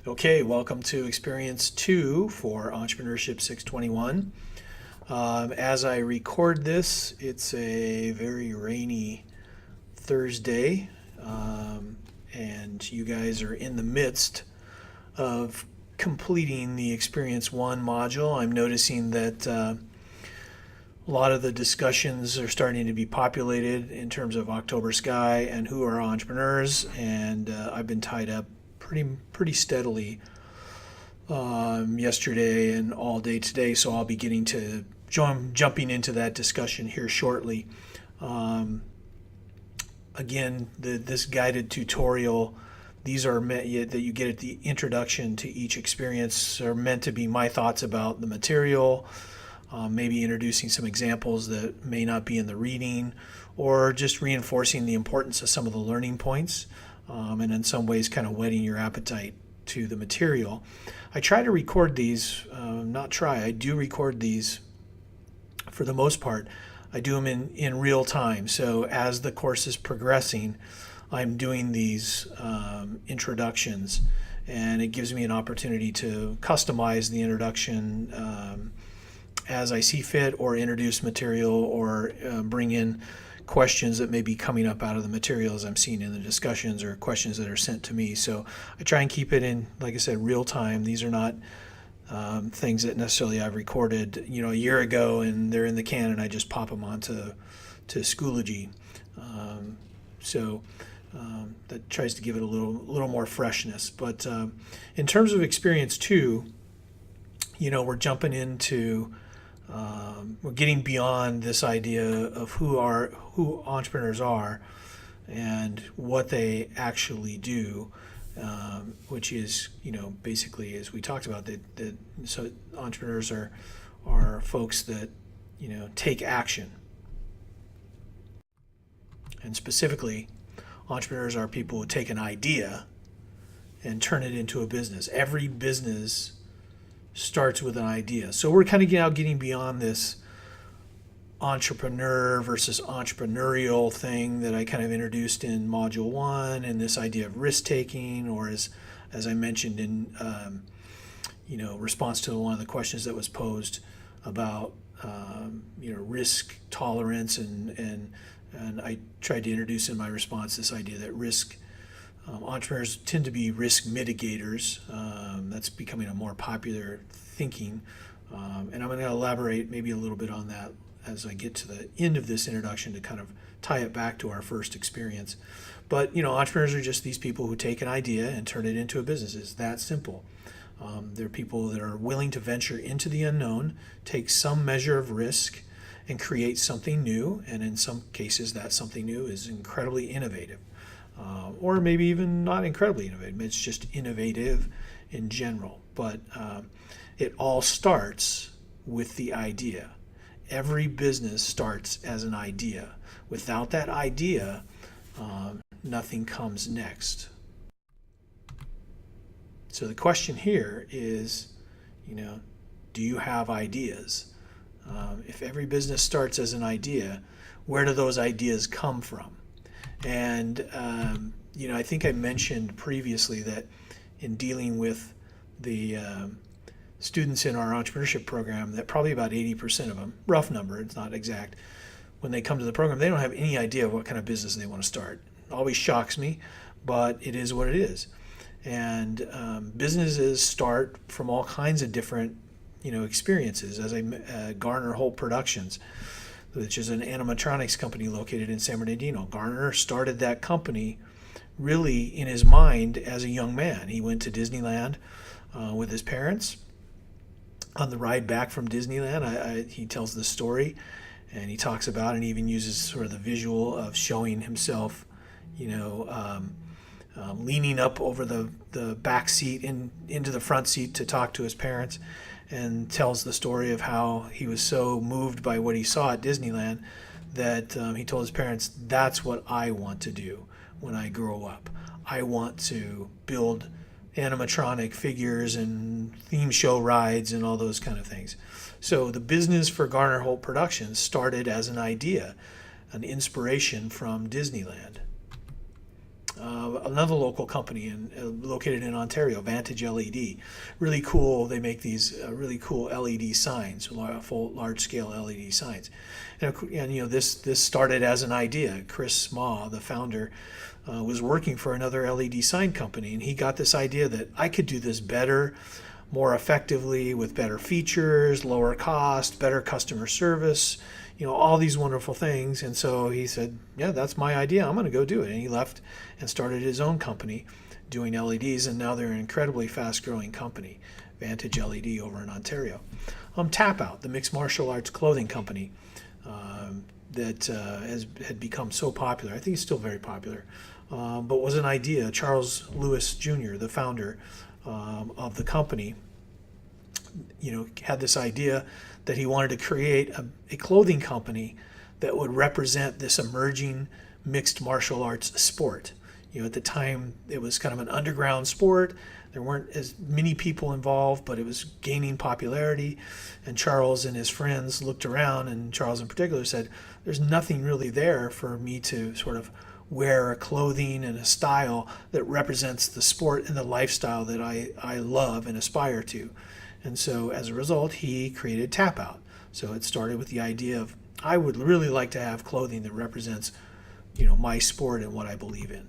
Okay, welcome to Experience 2 for Entrepreneurship 621. As I record this, it's a very rainy Thursday, and you guys are in the midst of completing the Experience 1 module. I'm noticing that a lot of the discussions are starting to be populated in terms of October Sky and who are entrepreneurs, and I've been tied up pretty steadily yesterday and all day today, so I'll be getting to jumping into that discussion here shortly. Um, Again, this guided tutorial, these are meant that you get at the introduction to each experience, are meant to be my thoughts about the material, maybe introducing some examples that may not be in the reading, or just reinforcing the importance of some of the learning points, and in some ways kind of whetting your appetite to the material. I try to record these, I do record these for the most part. I do them in real time. So as the course is progressing, I'm doing these introductions, and it gives me an opportunity to customize the introduction as I see fit, or introduce material, or bring in questions that may be coming up out of the materials I'm seeing in the discussions, or questions that are sent to me. So I try and keep it in, like I said, real time. These are not things that necessarily I've recorded, a year ago, and they're in the can, and I just pop them onto Schoology. That tries to give it a little more freshness. But in terms of Experience 2, we're jumping into we're getting beyond this idea of who entrepreneurs are and what they actually do, which is, basically, as we talked about, so entrepreneurs are folks that, take action. And specifically, entrepreneurs are people who take an idea and turn it into a business. Every business starts with an idea. So we're kind of now getting beyond this entrepreneur versus entrepreneurial thing that I kind of introduced in Module 1, and this idea of risk taking, or as I mentioned in response to one of the questions that was posed about risk tolerance, and I tried to introduce in my response this idea that entrepreneurs tend to be risk mitigators. That's becoming a more popular thinking, and I'm going to elaborate maybe a little bit on that as I get to the end of this introduction, to kind of tie it back to our first experience. But entrepreneurs are just these people who take an idea and turn it into a business. It's that simple. They're people that are willing to venture into the unknown, take some measure of risk, and create something new. And in some cases, that something new is incredibly innovative. Or maybe even not incredibly innovative. It's just innovative in general. But it all starts with the idea. Every business starts as an idea. Without that idea, nothing comes next. So the question here is, do you have ideas? If every business starts as an idea, where do those ideas come from? And, I think I mentioned previously that in dealing with the students in our entrepreneurship program, that probably about 80% of them, rough number, it's not exact, when they come to the program, they don't have any idea what kind of business they want to start. It always shocks me, but it is what it is. And businesses start from all kinds of different, experiences. As Garner Holt Productions, which is an animatronics company located in San Bernardino. Garner started that company really in his mind as a young man. He went to Disneyland with his parents. On the ride back from Disneyland, he tells the story, and he talks about, and even uses sort of the visual of showing himself, leaning up over the back seat into the front seat to talk to his parents, and tells the story of how he was so moved by what he saw at Disneyland that he told his parents, that's what I want to do when I grow up. I want to build animatronic figures and theme show rides and all those kind of things. So the business for Garner Holt Productions started as an idea, an inspiration from Disneyland. another local company located in Ontario, Vantage LED. Really cool. They make these really cool LED signs, full large-scale LED signs. And this started as an idea. Chris Ma, the founder, was working for another LED sign company, and he got this idea that I could do this better, more effectively, with better features, lower cost, better customer service, all these wonderful things. And so he said, yeah, that's my idea. I'm going to go do it. And he left and started his own company doing LEDs, and now they're an incredibly fast-growing company, Vantage LED over in Ontario. Tap Out, the mixed martial arts clothing company that had become so popular. I think it's still very popular, but was an idea. Charles Lewis Jr., the founder of the company, had this idea that he wanted to create a clothing company that would represent this emerging mixed martial arts sport. At the time, it was kind of an underground sport. There weren't as many people involved, but it was gaining popularity. And Charles and his friends looked around, and Charles in particular said, there's nothing really there for me to sort of wear a clothing and a style that represents the sport and the lifestyle that I love and aspire to. And so as a result, he created Tap Out. So it started with the idea of, I would really like to have clothing that represents, my sport and what I believe in.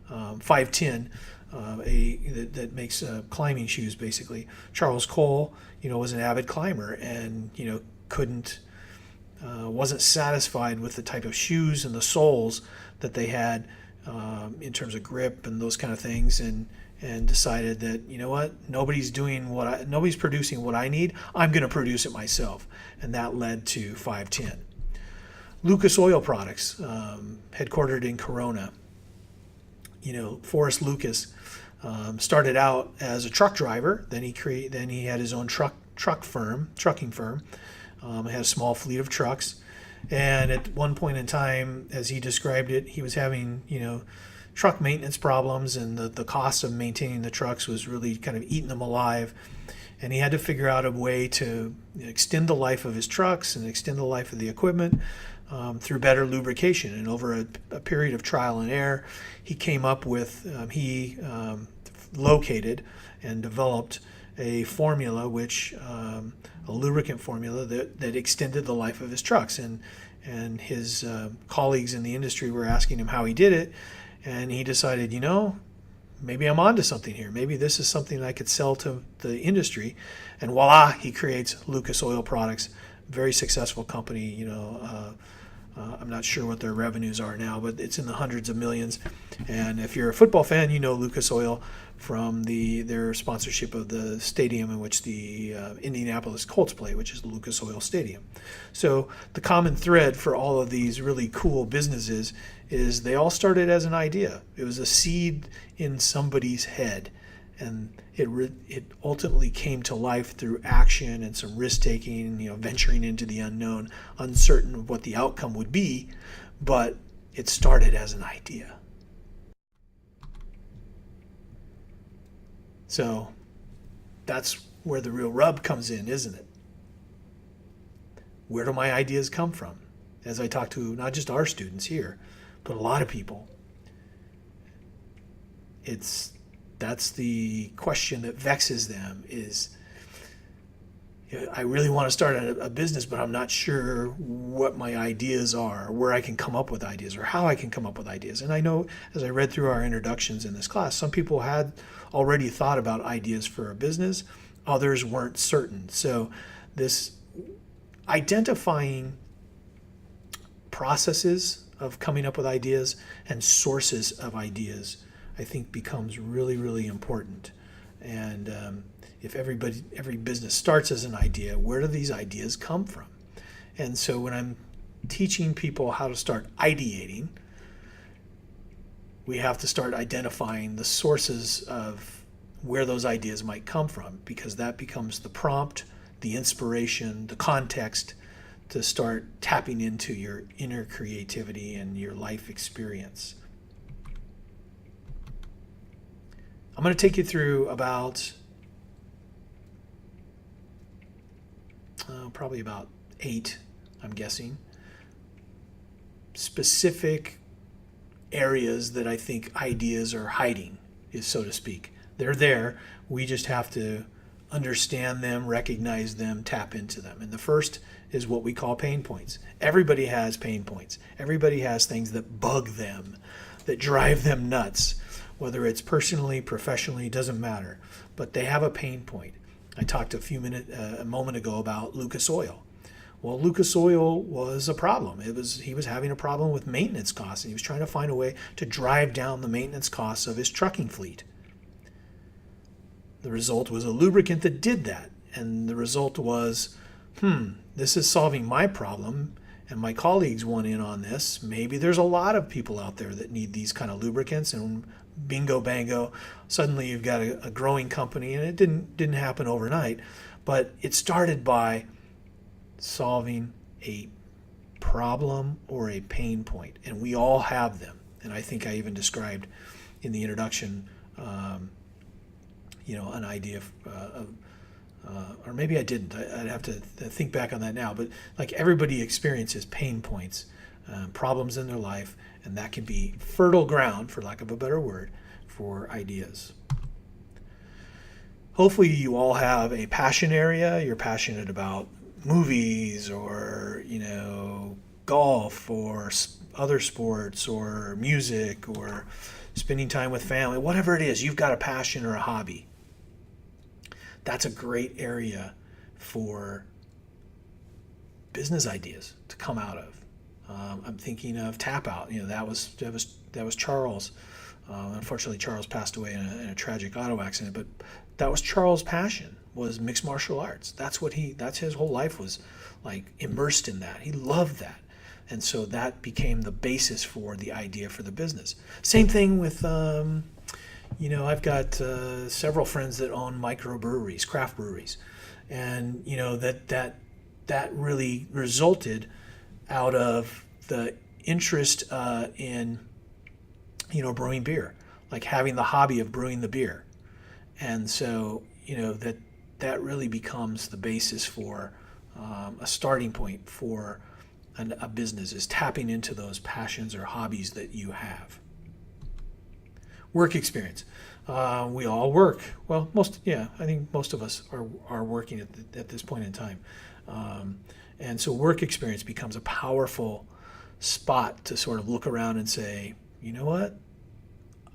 510, that makes climbing shoes, basically. Charles Cole, was an avid climber and, wasn't satisfied with the type of shoes and the soles that they had in terms of grip and those kind of things, and decided that, nobody's producing what I need. I'm going to produce it myself. And that led to 510. Lucas Oil Products, headquartered in Corona. Forrest Lucas started out as a truck driver. Then he had his own trucking firm. Had a small fleet of trucks. And at one point in time, as he described it, he was having, truck maintenance problems, and the cost of maintaining the trucks was really kind of eating him alive. And he had to figure out a way to extend the life of his trucks and extend the life of the equipment through better lubrication. And over a period of trial and error, he came up with, located and developed a formula, a lubricant formula that extended the life of his trucks. And his colleagues in the industry were asking him how he did it. And he decided, maybe I'm onto something here. Maybe this is something I could sell to the industry. And voila, he creates Lucas Oil Products, very successful company. I'm not sure what their revenues are now, but it's in the hundreds of millions. And if you're a football fan, Lucas Oil from their sponsorship of the stadium in which the Indianapolis Colts play, which is the Lucas Oil Stadium. So the common thread for all of these really cool businesses is they all started as an idea. It was a seed in somebody's head, and it ultimately came to life through action and some risk taking, venturing into the unknown, uncertain of what the outcome would be, but it started as an idea. So that's where the real rub comes in, isn't it? Where do my ideas come from? As I talk to not just our students here, but a lot of people, that's the question that vexes them is, I really want to start a business, but I'm not sure what my ideas are, or where I can come up with ideas, or how I can come up with ideas. And I know, as I read through our introductions in this class, some people had already thought about ideas for a business, others weren't certain. So this identifying processes of coming up with ideas and sources of ideas, I think, becomes really, really important. And if every business starts as an idea, where do these ideas come from? And so when I'm teaching people how to start ideating, we have to start identifying the sources of where those ideas might come from, because that becomes the prompt, the inspiration, the context to start tapping into your inner creativity and your life experience. I'm going to take you through about probably about 8, I'm guessing, specific areas that I think ideas are hiding, is so to speak. They're there. We just have to understand them, recognize them, tap into them. And the first is what we call pain points. Everybody has pain points. Everybody has things that bug them, that drive them nuts, whether it's personally, professionally, doesn't matter. But they have a pain point. I talked a moment ago about Lucas Oil. Well, Lucas Oil was a problem. He was having a problem with maintenance costs, and he was trying to find a way to drive down the maintenance costs of his trucking fleet. The result was a lubricant that did that. And the result was, this is solving my problem, and my colleagues want in on this. Maybe there's a lot of people out there that need these kind of lubricants, and bingo bango, suddenly you've got a growing company, and it didn't happen overnight, but it started by solving a problem or a pain point, and we all have them. And I think I even described in the introduction an idea of or maybe I didn't. I'd have to think back on that now. But like everybody experiences pain points, problems in their life, and that can be fertile ground, for lack of a better word, for ideas. Hopefully you all have a passion area. You're passionate about movies or, golf or other sports or music or spending time with family. Whatever it is, you've got a passion or a hobby. That's a great area for business ideas to come out of. I'm thinking of Tap Out. That was Charles. Unfortunately, Charles passed away in a tragic auto accident. But that was Charles' passion, was mixed martial arts. That's his whole life was like immersed in that. He loved that, and so that became the basis for the idea for the business. Same thing with. I've got several friends that own microbreweries, craft breweries, and that really resulted out of the interest in brewing beer, like having the hobby of brewing the beer, and so that really becomes the basis for a starting point for a business, is tapping into those passions or hobbies that you have. Work experience. We all work. Well, I think most of us are working at this point in time. And so work experience becomes a powerful spot to sort of look around and say, you know what?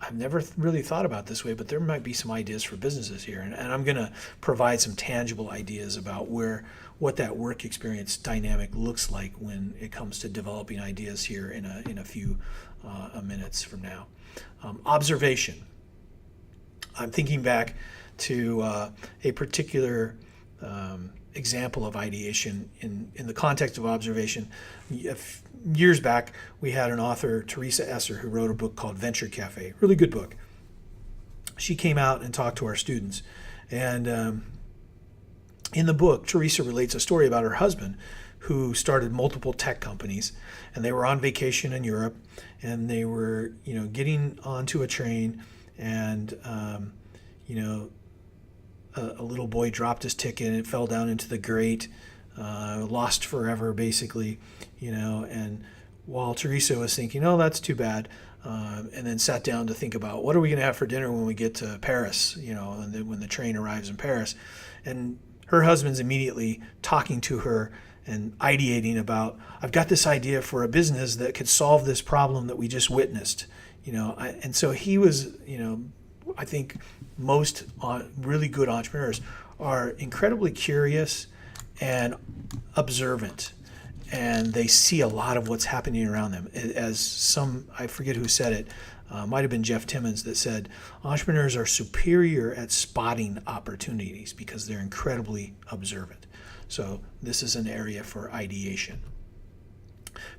I've never really thought about it this way, but there might be some ideas for businesses here. And I'm going to provide some tangible ideas about what that work experience dynamic looks like when it comes to developing ideas here in a few minutes from now. Observation. I'm thinking back to a particular example of ideation in the context of observation. Years back, we had an author, Teresa Esser, who wrote a book called Venture Cafe. Really good book. She came out and talked to our students. And in the book, Teresa relates a story about her husband who started multiple tech companies. And they were on vacation in Europe. And they were, getting onto a train. And, a little boy dropped his ticket and it fell down into the grate, lost forever, basically, and while Teresa was thinking, oh, that's too bad, and then sat down to think about what are we going to have for dinner when we get to Paris, and then when the train arrives in Paris. And her husband's immediately talking to her and ideating about, I've got this idea for a business that could solve this problem that we just witnessed, and so he was, I think most really good entrepreneurs are incredibly curious and observant, and they see a lot of what's happening around them. As I forget who said it, might have been Jeff Timmons, that said entrepreneurs are superior at spotting opportunities because they're incredibly observant. So this is an area for ideation.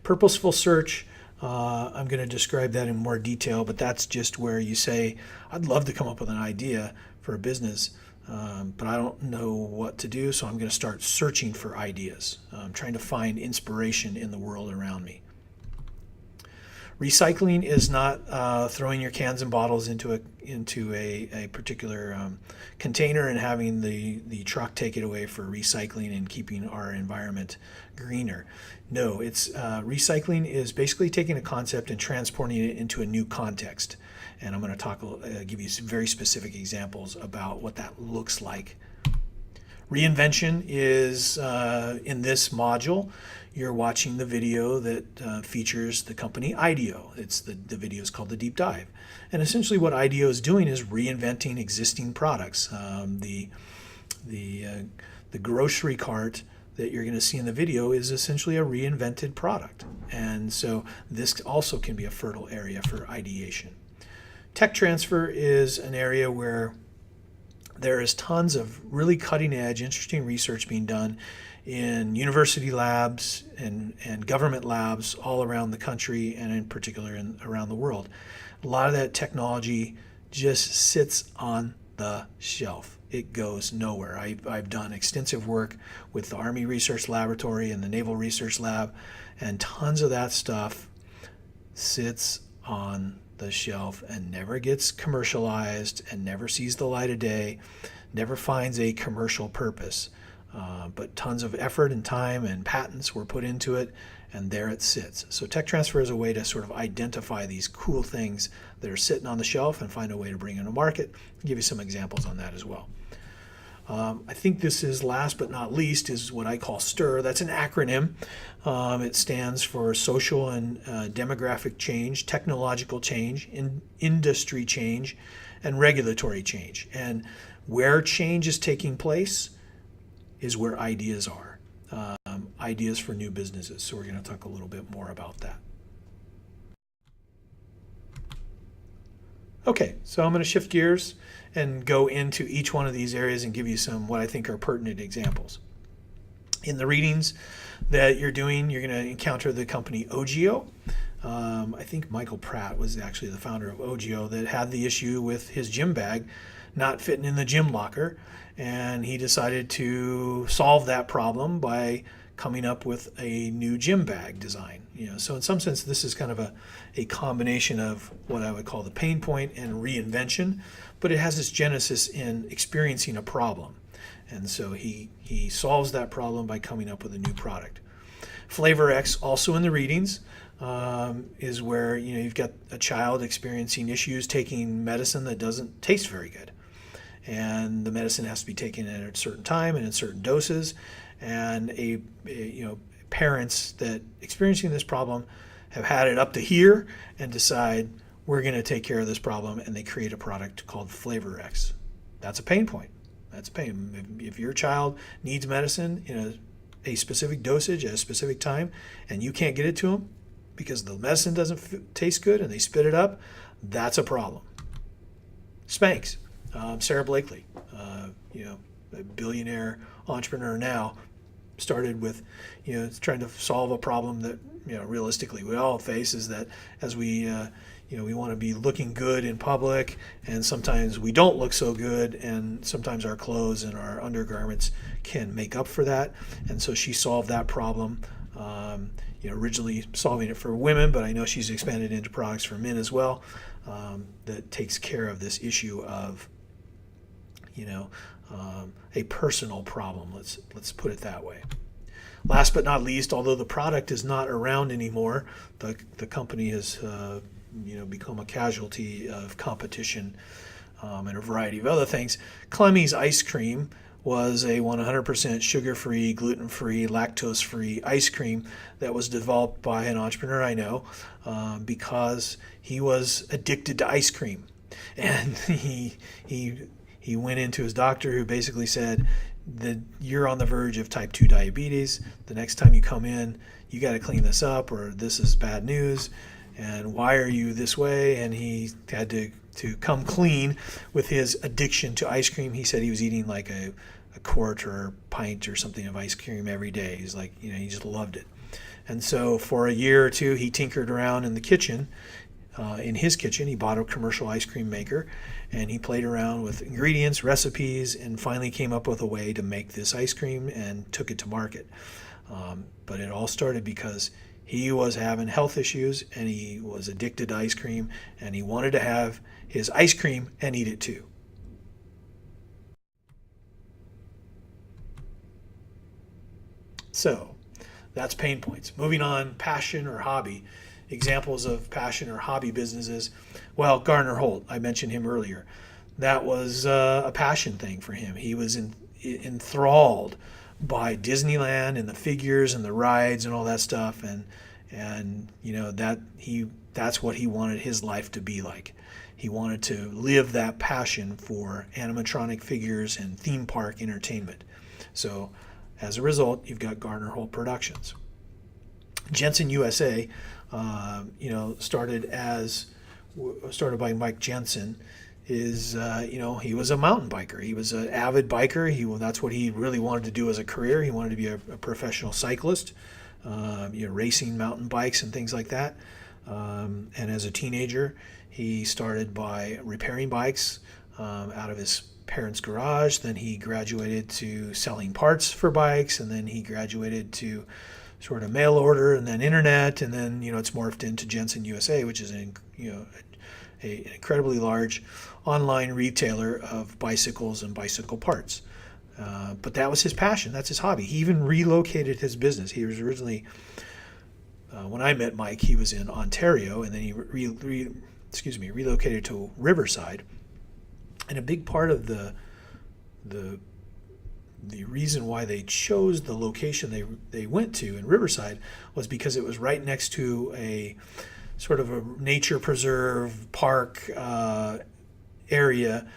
Purposeful search. I'm going to describe that in more detail, but that's just where you say, I'd love to come up with an idea for a business, but I don't know what to do, so I'm going to start searching for ideas. I'm trying to find inspiration in the world around me. Recycling is not throwing your cans and bottles into a particular container and having the truck take it away for recycling and keeping our environment greener. No, it's recycling is basically taking a concept and transporting it into a new context. And I'm going to give you some very specific examples about what that looks like. Reinvention is in this module. You're watching the video that features the company IDEO. The video is called The Deep Dive. And essentially what IDEO is doing is reinventing existing products. The grocery cart that you're going to see in the video is essentially a reinvented product. And so this also can be a fertile area for ideation. Tech transfer is an area where there is tons of really cutting edge, interesting research being done in university labs and government labs all around the country and in particular around the world. A lot of that technology just sits on the shelf. It goes nowhere. I've done extensive work with the Army Research Laboratory and the Naval Research Lab, and tons of that stuff sits on the shelf and never gets commercialized and never sees the light of day, never finds a commercial purpose. But tons of effort and time and patents were put into it, and there it sits. So tech transfer is a way to sort of identify these cool things that are sitting on the shelf and find a way to bring them to market. I'll give you some examples on that as well. I think this is last but not least is what I call STIR. That's an acronym. It stands for social and demographic change, technological change, industry change, and regulatory change. And where change is taking place is where ideas are, ideas for new businesses. So we're going to talk a little bit more about that. Okay, so I'm going to shift gears and go into each one of these areas and give you some what I think are pertinent examples. In the readings that you're doing, you're going to encounter the company OGIO. I think Michael Pratt was actually the founder of OGIO that had the issue with his gym bag not fitting in the gym locker, and he decided to solve that problem by coming up with a new gym bag design. So in some sense, this is kind of a combination of what I would call the pain point and reinvention, but it has its genesis in experiencing a problem. And so he solves that problem by coming up with a new product. Flavor X, also in the readings, is where you've got a child experiencing issues taking medicine that doesn't taste very good. And the medicine has to be taken at a certain time and in certain doses. And parents that experiencing this problem have had it up to here and decide we're going to take care of this problem, and they create a product called Flavor X. That's a pain point. That's pain. If your child needs medicine in a specific dosage at a specific time and you can't get it to them because the medicine doesn't taste good and they spit it up, that's a problem. Spanx. Sarah Blakely, a billionaire entrepreneur now, started with, trying to solve a problem that, realistically we all face, is that as we want to be looking good in public, and sometimes we don't look so good, and sometimes our clothes and our undergarments can make up for that. And so she solved that problem, originally solving it for women, but I know she's expanded into products for men as well, that takes care of this issue of a personal problem. Let's put it that way. Last but not least, although the product is not around anymore, the company has become a casualty of competition and a variety of other things. Clemmie's ice cream was a 100% sugar-free, gluten-free, lactose-free ice cream that was developed by an entrepreneur I know because he was addicted to ice cream, and he went into his doctor, who basically said that you're on the verge of type 2 diabetes. The next time you come in, you got to clean this up, or this is bad news. And why are you this way? And he had to come clean with his addiction to ice cream. He said he was eating like a quart or a pint or something of ice cream every day. He's like, he just loved it. And so for a year or two, he tinkered around in the kitchen. In his kitchen, he bought a commercial ice cream maker, and he played around with ingredients, recipes, and finally came up with a way to make this ice cream and took it to market. But it all started because He was having health issues, and he was addicted to ice cream, and he wanted to have his ice cream and eat it too. So that's pain points. Moving on, passion or hobby. Examples of passion or hobby businesses. Well, Garner Holt, I mentioned him earlier. That was a passion thing for him. He was enthralled by Disneyland and the figures and the rides and all that stuff, and that's what he wanted his life to be like. He wanted to live that passion for animatronic figures and theme park entertainment. So as a result, you've got Garner Holt Productions. Jensen USA, started by Mike Jensen. He was a mountain biker. He was an avid biker. That's what he really wanted to do as a career. He wanted to be a professional cyclist, racing mountain bikes and things like that. And as a teenager, he started by repairing bikes out of his parents' garage. Then he graduated to selling parts for bikes, and then he graduated to sort of mail order, and then internet, and then it's morphed into Jensen USA, which is an incredibly large online retailer of bicycles and bicycle parts. But that was his passion. That's his hobby. He even relocated his business. He was originally, when I met Mike, he was in Ontario, and then he relocated to Riverside. And a big part of the reason why they chose the location they went to in Riverside was because it was right next to a sort of a nature preserve park area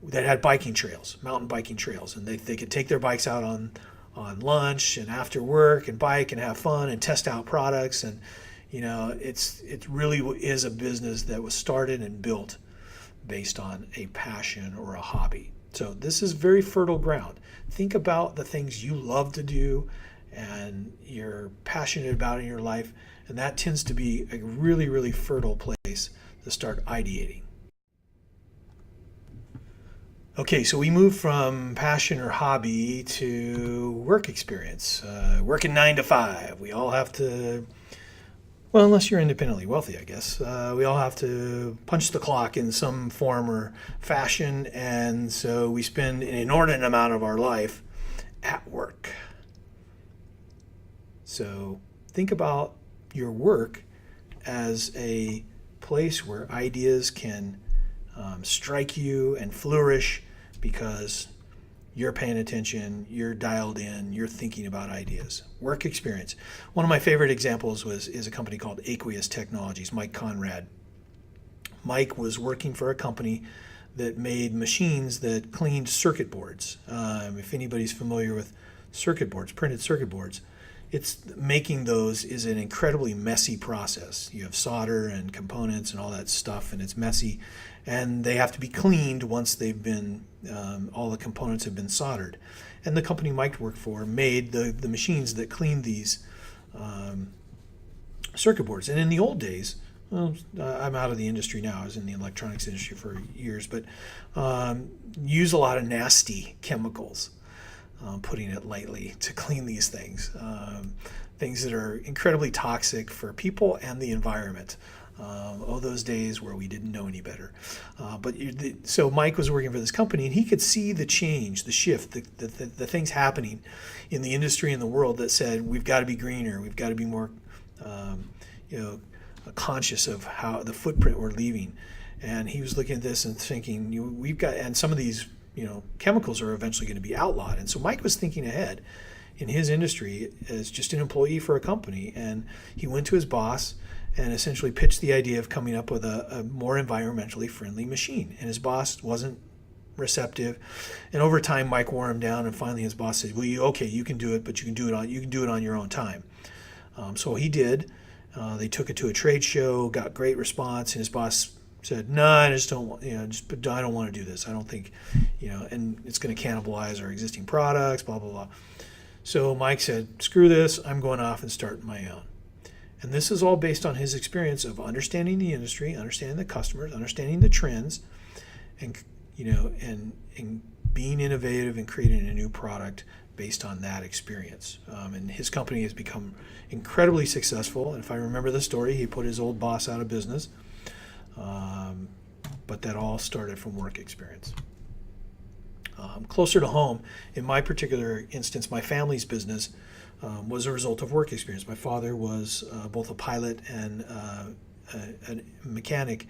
that had biking trails, mountain biking trails, and they could take their bikes out on lunch and after work and bike and have fun and test out products. And it really is a business that was started and built based on a passion or a hobby. So this is very fertile ground. Think about the things you love to do and you're passionate about in your life, and that tends to be a really, really fertile place to start ideating. Okay, so we move from passion or hobby to work experience. Working 9 to 5. We all have to, well, unless you're independently wealthy, I guess. We all have to punch the clock in some form or fashion, and so we spend an inordinate amount of our life at work. So think about your work as a place where ideas can strike you and flourish because you're paying attention, you're dialed in, you're thinking about ideas. Work experience. One of my favorite examples is a company called Aqueous Technologies, Mike Conrad. Mike was working for a company that made machines that cleaned circuit boards. If anybody's familiar with circuit boards, printed circuit boards, making those is an incredibly messy process. You have solder and components and all that stuff, and it's messy, and they have to be cleaned once they've been all the components have been soldered. And the company Mike worked for made the machines that cleaned these circuit boards. And in the old days, well, I'm out of the industry now. I was in the electronics industry for years, but use a lot of nasty chemicals, putting it lightly, to clean these things. Things that are incredibly toxic for people and the environment. Those days where we didn't know any better. So Mike was working for this company, and he could see the change, the shift, the things happening in the industry and the world that said we've got to be greener, we've got to be more, conscious of how the footprint we're leaving. And he was looking at this and thinking, we've got, and some of these, chemicals are eventually going to be outlawed. And so Mike was thinking ahead in his industry as just an employee for a company, and he went to his boss and essentially pitched the idea of coming up with a more environmentally friendly machine. And his boss wasn't receptive. And over time, Mike wore him down, and finally his boss said, well, you can do it, but you can do it on your own time. So he did. They took it to a trade show, got great response, and his boss said, no, I just don't want, I don't want to do this. I don't think, and it's going to cannibalize our existing products, blah, blah, blah. So Mike said, screw this, I'm going off and starting my own. And this is all based on his experience of understanding the industry, understanding the customers, understanding the trends, and and being innovative and creating a new product based on that experience. And his company has become incredibly successful. And if I remember the story, he put his old boss out of business. But that all started from work experience. Closer to home, in my particular instance, my family's business was a result of work experience. My father was both a pilot and a mechanic,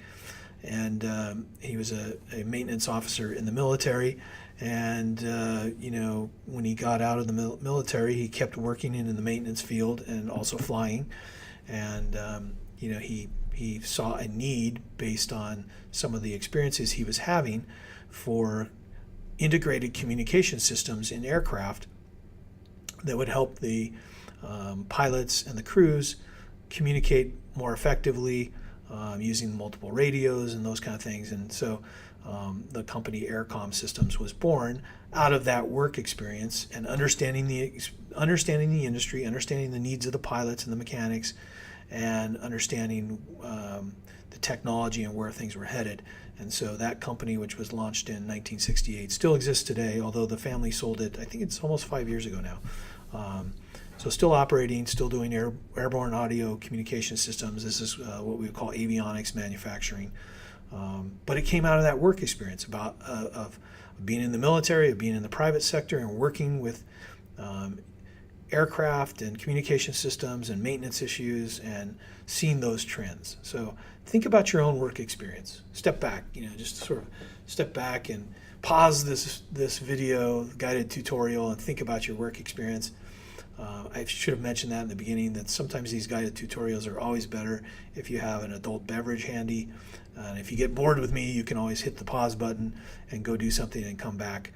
and he was a maintenance officer in the military. And when he got out of the military, he kept working in the maintenance field and also flying. And he saw a need based on some of the experiences he was having for integrated communication systems in aircraft that would help the pilots and the crews communicate more effectively using multiple radios and those kind of things. And so the company Aircom Systems was born out of that work experience and understanding the industry, understanding the needs of the pilots and the mechanics, and understanding the technology and where things were headed. And so that company, which was launched in 1968, still exists today, although the family sold it, I think it's almost 5 years ago now. So still operating, still doing airborne audio communication systems. This is what we would call avionics manufacturing. But it came out of that work experience of being in the military, of being in the private sector, and working with aircraft and communication systems and maintenance issues and seeing those trends. So think about your own work experience. Step back, just sort of step back and pause this video guided tutorial and think about your work experience. I should have mentioned that in the beginning, that sometimes these guided tutorials are always better if you have an adult beverage handy. And if you get bored with me, you can always hit the pause button and go do something and come back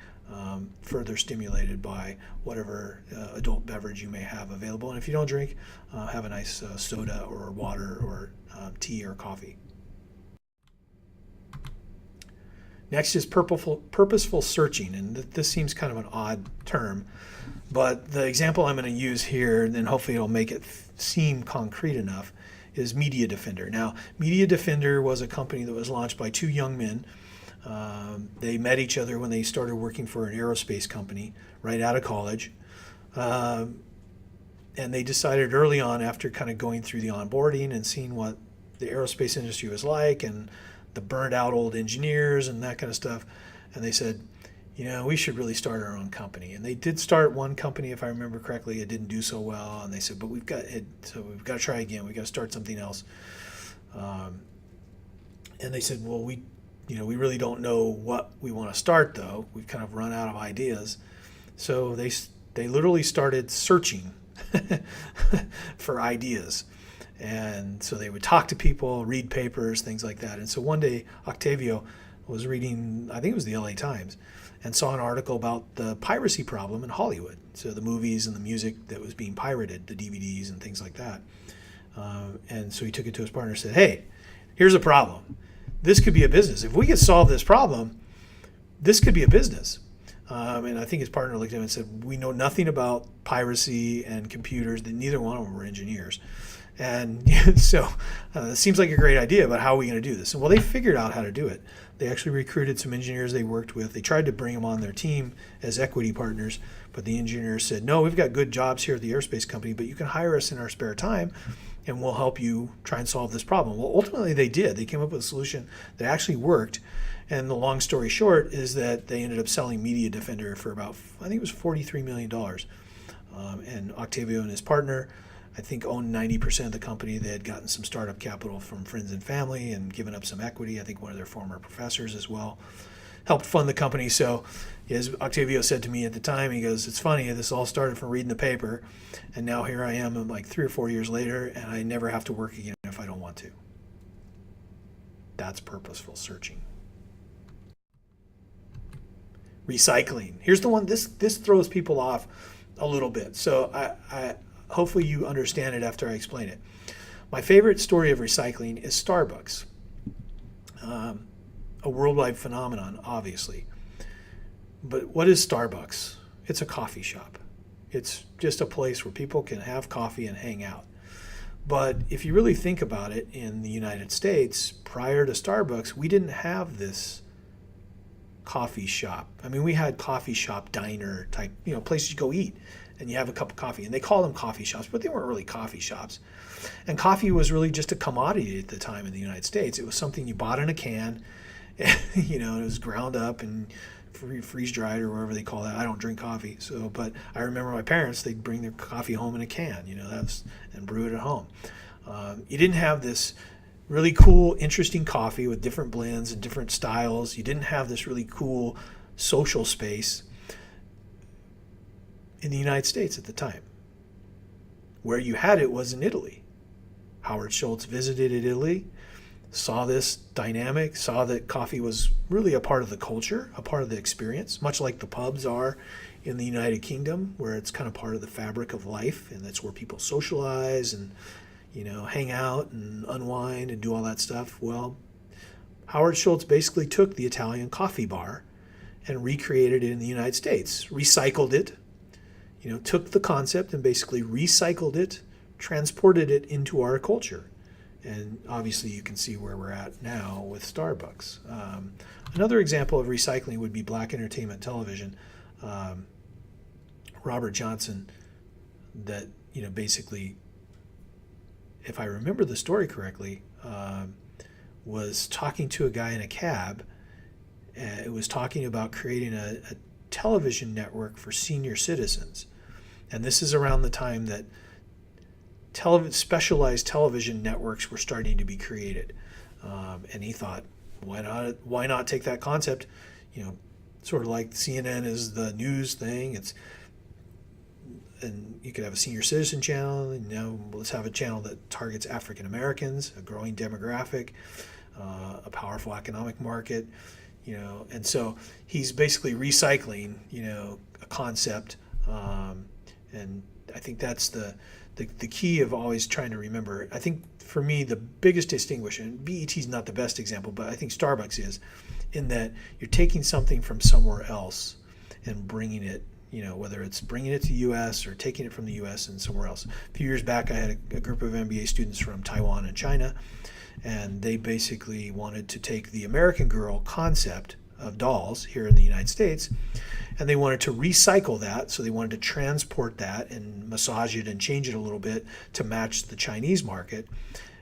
further stimulated by whatever adult beverage you may have available. And if you don't drink, have a nice soda or water or tea or coffee. Next is purposeful searching, and this seems kind of an odd term, but the example I'm going to use here, and then hopefully it'll make it seem concrete enough, is Media Defender. Now, Media Defender was a company that was launched by two young men. They met each other when they started working for an aerospace company right out of college. And they decided early on, after kind of going through the onboarding and seeing what the aerospace industry was like and the burned out old engineers and that kind of stuff, and they said, we should really start our own company. And they did start one company, if I remember correctly. It didn't do so well, and they said, but we've got to try again. We've got to start something else. And they said, well, we really don't know what we want to start, though. We've kind of run out of ideas. So they literally started searching for ideas. And so they would talk to people, read papers, things like that. And so one day, Octavio was reading, I think it was the LA Times, and saw an article about the piracy problem in Hollywood. So the movies and the music that was being pirated, the DVDs and things like that. And so he took it to his partner and said, hey, here's a problem. This could be a business. If we could solve this problem, this could be a business. And I think his partner looked at him and said, we know nothing about piracy and computers. Neither one of them were engineers. And so it seems like a great idea, but how are we going to do this? And well, they figured out how to do it. They actually recruited some engineers they worked with. They tried to bring them on their team as equity partners, but the engineers said, no, we've got good jobs here at the aerospace company, but you can hire us in our spare time and we'll help you try and solve this problem. Well, ultimately they did. They came up with a solution that actually worked. And the long story short is that they ended up selling Media Defender for about, I think it was $43 million. And Octavio and his partner, I think, owned 90% of the company. They had gotten some startup capital from friends and family and given up some equity. I think one of their former professors as well helped fund the company. So as Octavio said to me at the time, he goes, it's funny, this all started from reading the paper, and now here I am like 3 or 4 years later, and I never have to work again if I don't want to. That's purposeful searching. Recycling. Here's the one, this throws people off a little bit. So I hopefully you understand it after I explain it. My favorite story of recycling is Starbucks. A worldwide phenomenon, obviously. But what is Starbucks? It's a coffee shop. It's just a place where people can have coffee and hang out. But if you really think about it, in the United States, prior to Starbucks, we didn't have this coffee shop. I mean, we had coffee shop diner type, places you go eat and you have a cup of coffee. And they call them coffee shops, but they weren't really coffee shops. And coffee was really just a commodity at the time in the United States. It was something you bought in a can, it was ground up and freeze dried or whatever they call that. I don't drink coffee, but I remember my parents, they'd bring their coffee home in a can, and brew it at home. You didn't have this really cool, interesting coffee with different blends and different styles. You didn't have this really cool social space in the United States at the time. Where you had it was in Italy. Howard Schultz visited Italy, saw this dynamic, saw that coffee was really a part of the culture, a part of the experience, much like the pubs are in the United Kingdom, where it's kind of part of the fabric of life, and that's where people socialize and hang out and unwind and do all that stuff. Well, Howard Schultz basically took the Italian coffee bar and recreated it in the United States, recycled it, took the concept and basically recycled it, transported it into our culture. And obviously you can see where we're at now with Starbucks. Another example of recycling would be Black Entertainment Television. Robert Johnson, that, basically, if I remember the story correctly, was talking to a guy in a cab. It was talking about creating a television network for senior citizens. And this is around the time that specialized television networks were starting to be created. And he thought, why not take that concept, sort of like CNN is the news thing. And you could have a senior citizen channel, and let's have a channel that targets African Americans, a growing demographic, a powerful economic market, and so he's basically recycling, a concept, and I think that's the key of always trying to remember. I think for me, the biggest distinguishing, BET is not the best example, but I think Starbucks is, in that you're taking something from somewhere else and bringing it, whether it's bringing it to the U.S. or taking it from the U.S. and somewhere else. A few years back, I had a group of MBA students from Taiwan and China, and they basically wanted to take the American Girl concept of dolls here in the United States, and they wanted to recycle that. So they wanted to transport that and massage it and change it a little bit to match the Chinese market,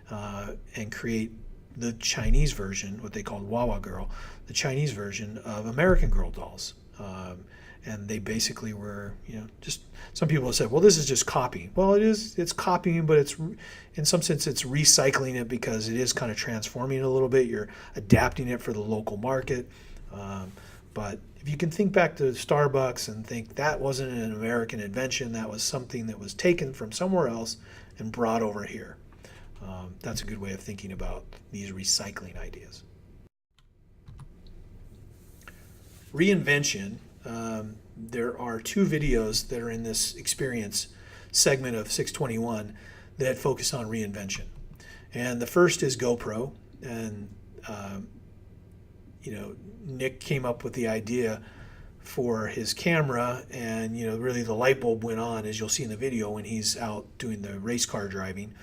and create the Chinese version, what they called Wawa Girl, the Chinese version of American Girl dolls. And they basically were, just some people have said, well, this is just copying. Well, it's copying, but it's, in some sense, it's recycling it because it is kind of transforming it a little bit. You're adapting it for the local market. But if you can think back to Starbucks and think that wasn't an American invention, that was something that was taken from somewhere else and brought over here. That's a good way of thinking about these recycling ideas. Reinvention. There are two videos that are in this experience segment of 621 that focus on reinvention. And the first is GoPro. And, Nick came up with the idea for his camera, and, really the light bulb went on, as you'll see in the video, when he's out doing the race car driving.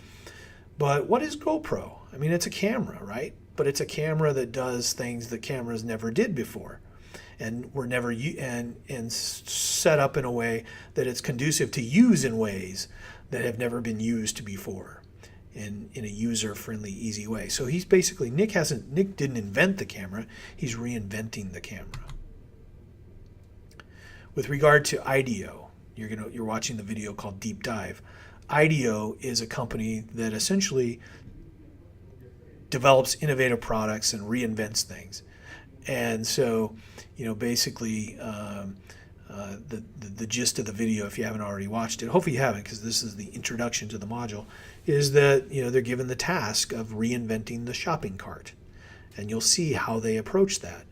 But what is GoPro? I mean, it's a camera, right? But it's a camera that does things that cameras never did before. And were never and set up in a way that it's conducive to use in ways that have never been used before, in a user-friendly, easy way. So he's basically, Nick didn't invent the camera, he's reinventing the camera. With regard to IDEO, you're watching the video called Deep Dive. IDEO is a company that essentially develops innovative products and reinvents things. And so, basically, the gist of the video, if you haven't already watched it, hopefully you haven't, because this is the introduction to the module, is that, they're given the task of reinventing the shopping cart. And you'll see how they approach that.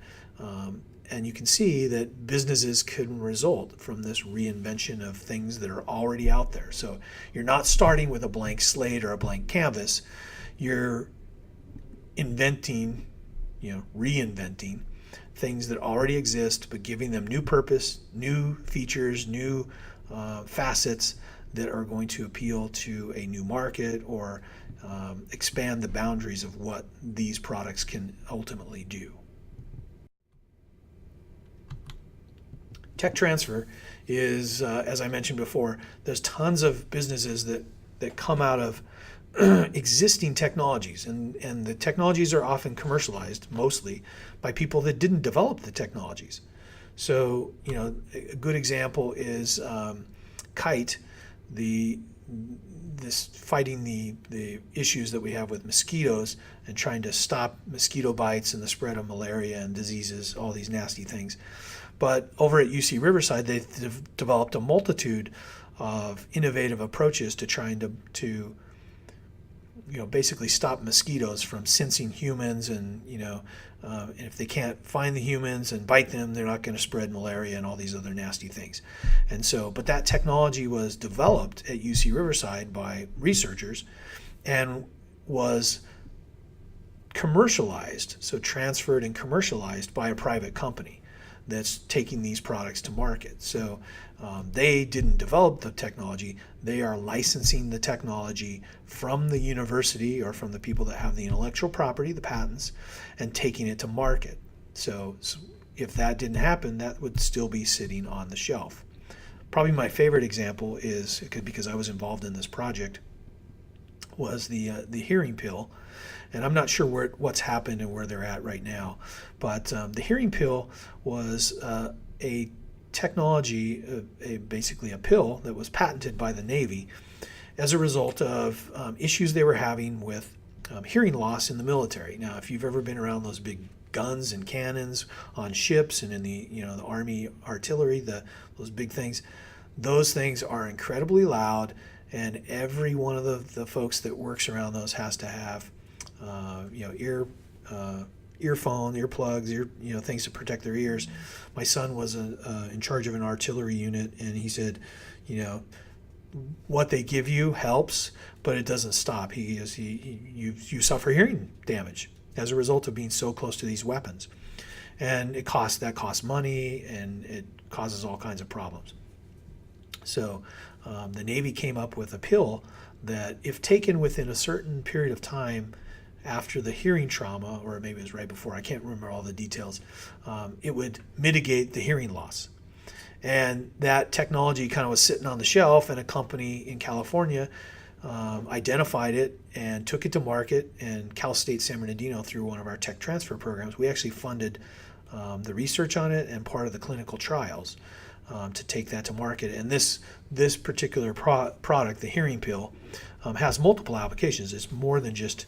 And you can see that businesses can result from this reinvention of things that are already out there. So you're not starting with a blank slate or a blank canvas. You're inventing, reinventing things that already exist, but giving them new purpose, new features, new facets that are going to appeal to a new market or expand the boundaries of what these products can ultimately do. Tech transfer is, as I mentioned before, there's tons of businesses that come out of existing technologies, and the technologies are often commercialized mostly by people that didn't develop the technologies. So, a good example is Kite, this fighting the issues that we have with mosquitoes and trying to stop mosquito bites and the spread of malaria and diseases, all these nasty things. But over at UC Riverside, they've developed a multitude of innovative approaches to trying to basically stop mosquitoes from sensing humans, and and if they can't find the humans and bite them, they're not going to spread malaria and all these other nasty things. And so, but that technology was developed at UC Riverside by researchers and was commercialized, so transferred and commercialized by a private company that's taking these products to market. So they didn't develop the technology. They are licensing the technology from the university or from the people that have the intellectual property, the patents, and taking it to market. So if that didn't happen, that would still be sitting on the shelf. Probably my favorite example is, because I was involved in this project, was the hearing pill. And I'm not sure what's happened and where they're at right now. But the hearing pill was a technology, basically a pill that was patented by the Navy as a result of issues they were having with hearing loss in the military. Now, if you've ever been around those big guns and cannons on ships and in the Army artillery, those big things, those things are incredibly loud, and every one of the folks that works around those has to have earphone, earplugs, things to protect their ears. My son was in charge of an artillery unit, and he said, what they give you helps, but it doesn't stop. You suffer hearing damage as a result of being so close to these weapons, and that costs money, and it causes all kinds of problems. So the Navy came up with a pill that, if taken within a certain period of time after the hearing trauma, or maybe it was right before, I can't remember all the details, it would mitigate the hearing loss. And that technology kind of was sitting on the shelf, and a company in California identified it and took it to market. And Cal State San Bernardino, through one of our tech transfer programs, we actually funded the research on it and part of the clinical trials to take that to market. And this particular product, the hearing pill, has multiple applications. It's more than just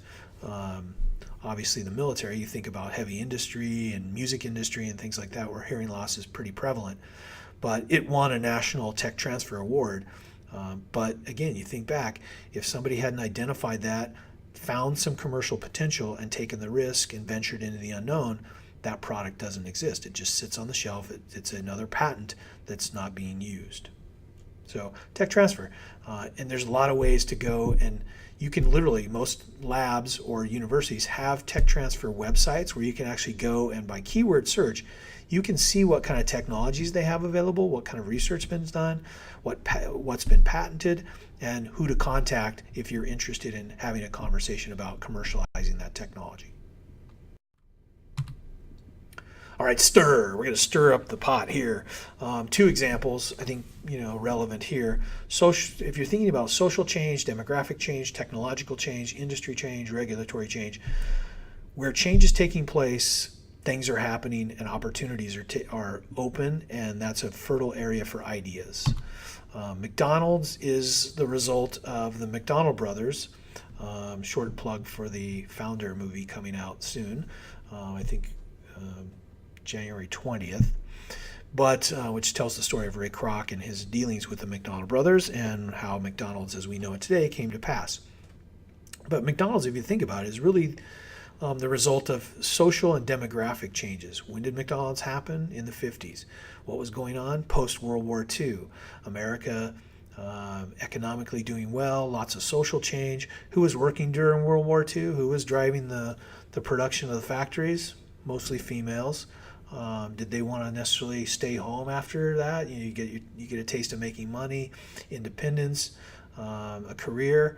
obviously the military. You think about heavy industry and music industry and things like that, where hearing loss is pretty prevalent. But it won a national tech transfer award. But again, you think back, if somebody hadn't identified that, found some commercial potential, and taken the risk and ventured into the unknown, that product doesn't exist. It just sits on the shelf. It's another patent that's not being used. So tech transfer. And there's a lot of ways to go, and you can literally, most labs or universities have tech transfer websites where you can actually go and, by keyword search, you can see what kind of technologies they have available, what kind of research has been done, what's been patented, and who to contact if you're interested in having a conversation about commercializing that technology. All right, stir. We're going to stir up the pot here. Two examples, I think, relevant here. If you're thinking about social change, demographic change, technological change, industry change, regulatory change, where change is taking place, things are happening and opportunities are open, and that's a fertile area for ideas. McDonald's is the result of the McDonald brothers. Short plug for the Founder movie coming out soon. I think January 20th, but which tells the story of Ray Kroc and his dealings with the McDonald brothers and how McDonald's, as we know it today, came to pass. But McDonald's, if you think about it, is really the result of social and demographic changes. When did McDonald's happen? In the 50s. What was going on? Post-World War II. America economically doing well, lots of social change. Who was working during World War II? Who was driving the production of the factories? Mostly females. Did they want to necessarily stay home after that? You get a taste of making money, independence, a career.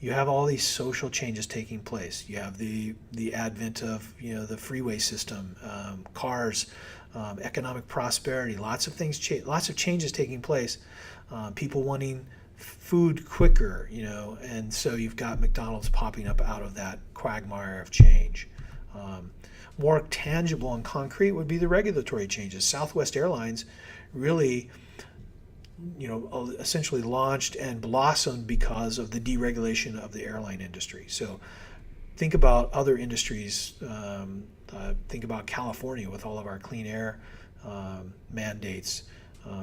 You have all these social changes taking place. You have the advent of the freeway system, cars economic prosperity, lots of things, lots of changes taking place. People wanting food quicker, and so you've got McDonald's popping up out of that quagmire of change. More tangible and concrete would be the regulatory changes. Southwest Airlines really, essentially launched and blossomed because of the deregulation of the airline industry. So think about other industries. Think about California with all of our clean air mandates.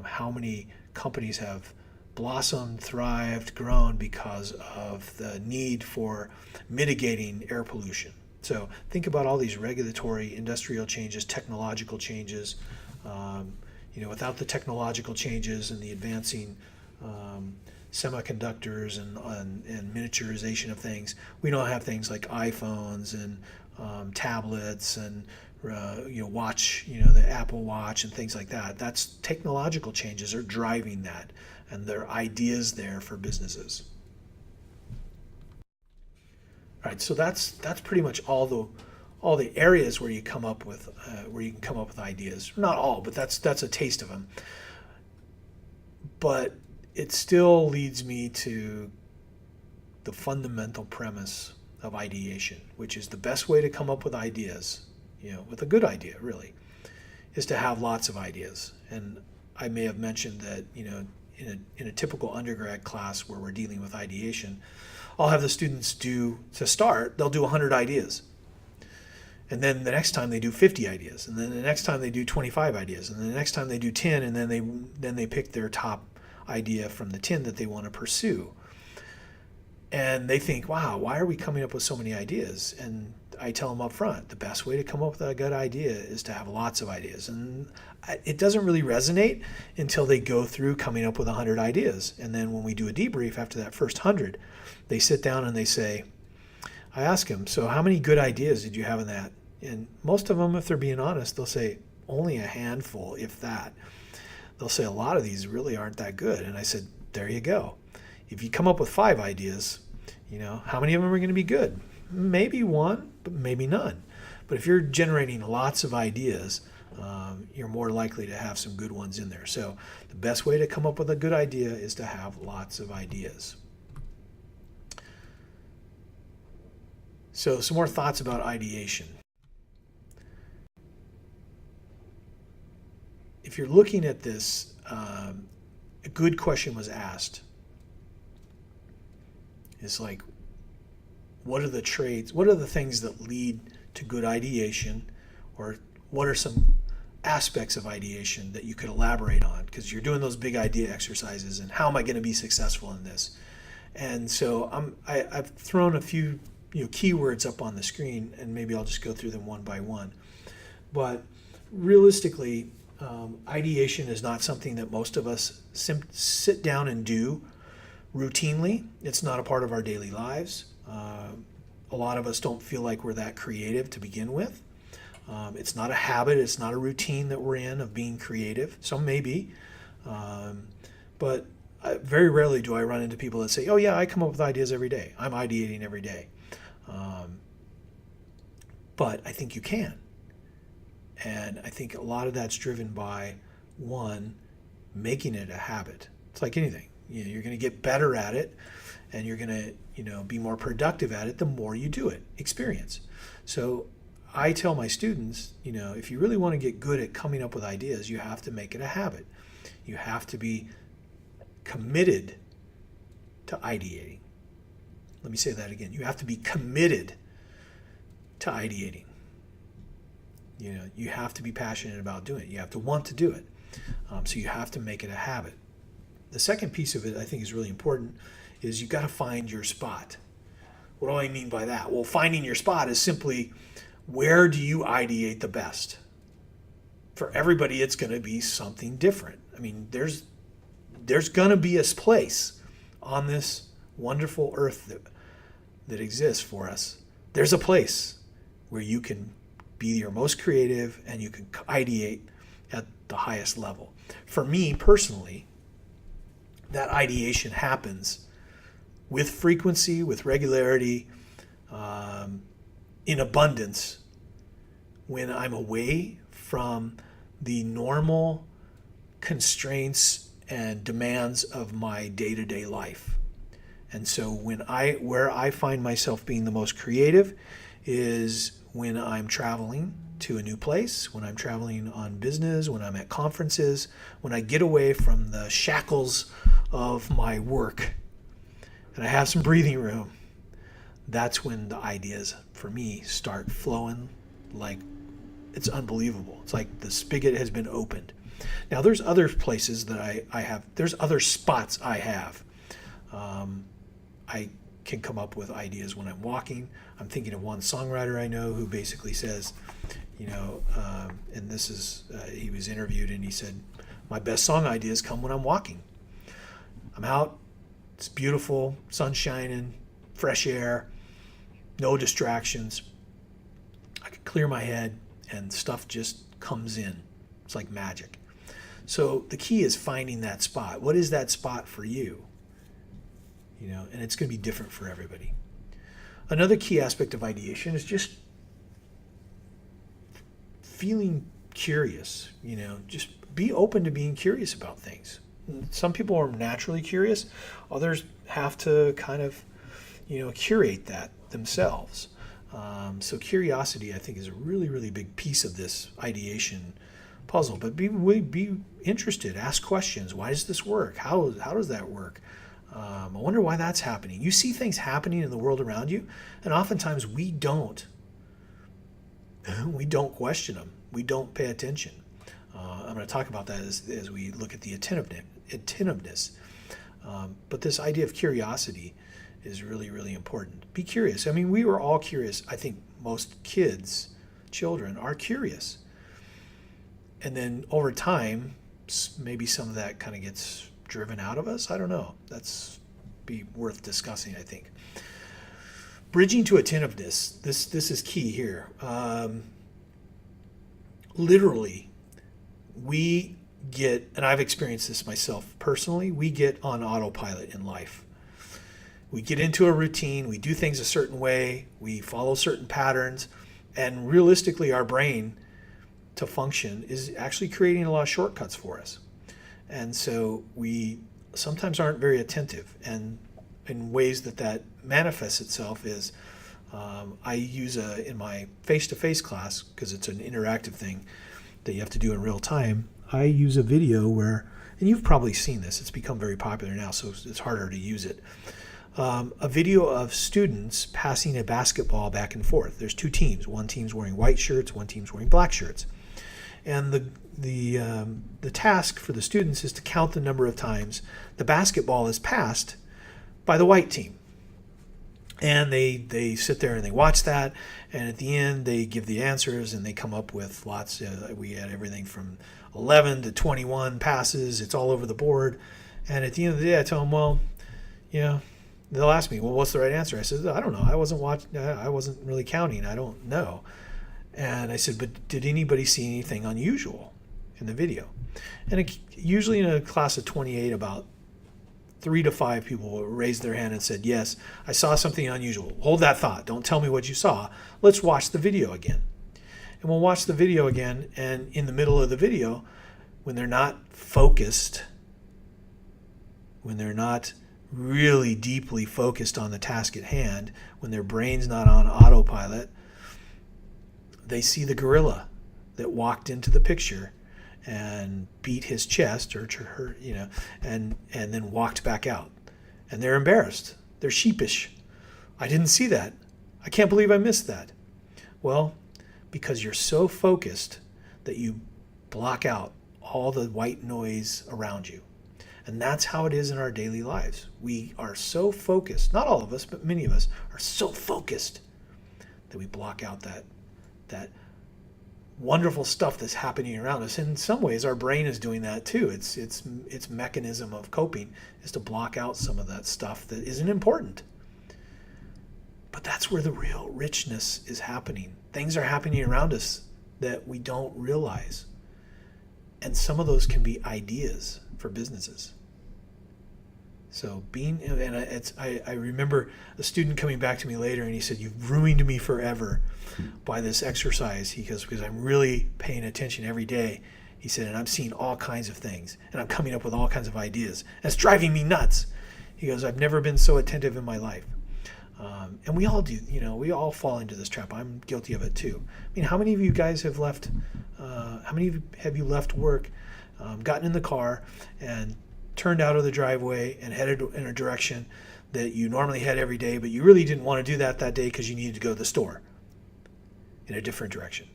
How many companies have blossomed, thrived, grown because of the need for mitigating air pollution. So think about all these regulatory, industrial changes, technological changes. Without the technological changes and the advancing semiconductors and miniaturization of things, we don't have things like iPhones and tablets and watch, the Apple Watch and things like that. That's technological changes are driving that, and there are ideas there for businesses. All right, so that's pretty much all the areas where you come up with where you can come up with ideas. Not all, but that's a taste of them. But it still leads me to the fundamental premise of ideation, which is the best way to come up with ideas, with a good idea really, is to have lots of ideas. And I may have mentioned that, in a typical undergrad class where we're dealing with ideation, I'll have the students they'll do 100 ideas. And then the next time they do 50 ideas, and then the next time they do 25 ideas, and then the next time they do 10, and then they pick their top idea from the 10 that they want to pursue. And they think, wow, why are we coming up with so many ideas? And I tell them up front, the best way to come up with a good idea is to have lots of ideas. And it doesn't really resonate until they go through coming up with 100 ideas. And then when we do a debrief after that first 100, they sit down and they say, I ask them, so how many good ideas did you have in that? And most of them, if they're being honest, they'll say only a handful, if that. They'll say a lot of these really aren't that good. And I said, there you go. If you come up with 5 ideas, how many of them are going to be good? Maybe one, but maybe none. But if you're generating lots of ideas, you're more likely to have some good ones in there. So the best way to come up with a good idea is to have lots of ideas. So some more thoughts about ideation. If you're looking at this, a good question was asked. It's like, what are the traits, what are the things that lead to good ideation, or what are some aspects of ideation that you could elaborate on? Because you're doing those big idea exercises, and how am I going to be successful in this? And so I've thrown a few keywords up on the screen, and maybe I'll just go through them one by one. But realistically, ideation is not something that most of us sit down and do routinely. It's not a part of our daily lives. A lot of us don't feel like we're that creative to begin with. It's not a habit. It's not a routine that we're in of being creative. Some may be. But very rarely do I run into people that say, oh yeah, I come up with ideas every day. I'm ideating every day. But I think you can. And I think a lot of that's driven by, one, making it a habit. It's like anything. You're going to get better at it, and you're going to be more productive at it the more you do it. Experience. So I tell my students, if you really want to get good at coming up with ideas, you have to make it a habit. You have to be committed to ideating. Let me say that again. You have to be committed to ideating. You have to be passionate about doing it. You have to want to do it. So you have to make it a habit. The second piece of it I think is really important is you've got to find your spot. What do I mean by that? Well, finding your spot is simply, where do you ideate the best? For everybody, it's going to be something different. I mean, there's going to be a place on this wonderful earth that exists for us. There's a place where you can be your most creative and you can ideate at the highest level. For me personally, that ideation happens with frequency, with regularity, in abundance, when I'm away from the normal constraints and demands of my day-to-day life. And so where I find myself being the most creative is when I'm traveling to a new place, when I'm traveling on business, when I'm at conferences, when I get away from the shackles of my work and I have some breathing room. That's when the ideas for me start flowing like it's unbelievable. It's like the spigot has been opened. Now there's other places that I have, there's other spots I have. I can come up with ideas when I'm walking. I'm thinking of one songwriter I know who basically says, and this is, he was interviewed and he said, my best song ideas come when I'm walking. I'm out, it's beautiful, sun shining, fresh air, no distractions. I can clear my head and stuff just comes in. It's like magic. So the key is finding that spot. What is that spot for you? And it's going to be different for everybody. Another key aspect of ideation is just feeling curious. Just be open to being curious about things. Some people are naturally curious. Others have to kind of, curate that themselves. So curiosity, I think, is a really, really big piece of this ideation puzzle. But be interested. Ask questions. Why does this work? How does that work? I wonder why that's happening. You see things happening in the world around you, and oftentimes we don't question them. We don't pay attention. I'm going to talk about that as we look at the attentiveness. But this idea of curiosity is really, really important. Be curious. I mean, we were all curious. I think most children are curious. And then over time, maybe some of that kind of gets driven out of us. I don't know. That's be worth discussing, I think. Bridging to attentiveness. This is key here. Literally, we get, and I've experienced this myself personally, we get on autopilot in life. We get into a routine, we do things a certain way, we follow certain patterns, and realistically our brain to function is actually creating a lot of shortcuts for us. And so we sometimes aren't very attentive, and in ways that manifests itself is I use in my face-to-face class, because it's an interactive thing that you have to do in real time, I use a video where, and you've probably seen this, it's become very popular now, so it's harder to use it. A video of students passing a basketball back and forth. There's two teams. One team's wearing white shirts, one team's wearing black shirts. And the task for the students is to count the number of times the basketball is passed by the white team. And they sit there and they watch that, and at the end they give the answers and they come up with lots. We had everything from 11 to 21 passes. It's all over the board. And at the end of the day, I tell them, they'll ask me, well, what's the right answer? I said, I don't know. I wasn't really counting. I don't know. And I said, but did anybody see anything unusual in the video? And usually in a class of 28, about 3 to 5 people raised their hand and said, yes, I saw something unusual. Hold that thought. Don't tell me what you saw. Let's watch the video again. And we'll watch the video again. And in the middle of the video, when they're not focused, when they're not really deeply focused on the task at hand, when their brain's not on autopilot, they see the gorilla that walked into the picture and beat his chest or her, and then walked back out. And they're embarrassed. They're sheepish. I didn't see that. I can't believe I missed that. Well, because you're so focused that you block out all the white noise around you. And that's how it is in our daily lives. We are so focused, not all of us, but many of us are so focused that we block out that wonderful stuff that's happening around us. And in some ways, our brain is doing that too. Its mechanism of coping is to block out some of that stuff that isn't important. But that's where the real richness is happening. Things are happening around us that we don't realize. And some of those can be ideas for businesses. So I remember a student coming back to me later and he said, you've ruined me forever by this exercise. He goes, because I'm really paying attention every day. He said, and I'm seeing all kinds of things, and I'm coming up with all kinds of ideas. And it's driving me nuts. He goes, I've never been so attentive in my life. And we all do, we all fall into this trap. I'm guilty of it too. I mean, how many of you guys have left, how many of you have you left work, gotten in the car and turned out of the driveway and headed in a direction that you normally head every day, but you really didn't want to do that day because you needed to go to the store in a different direction.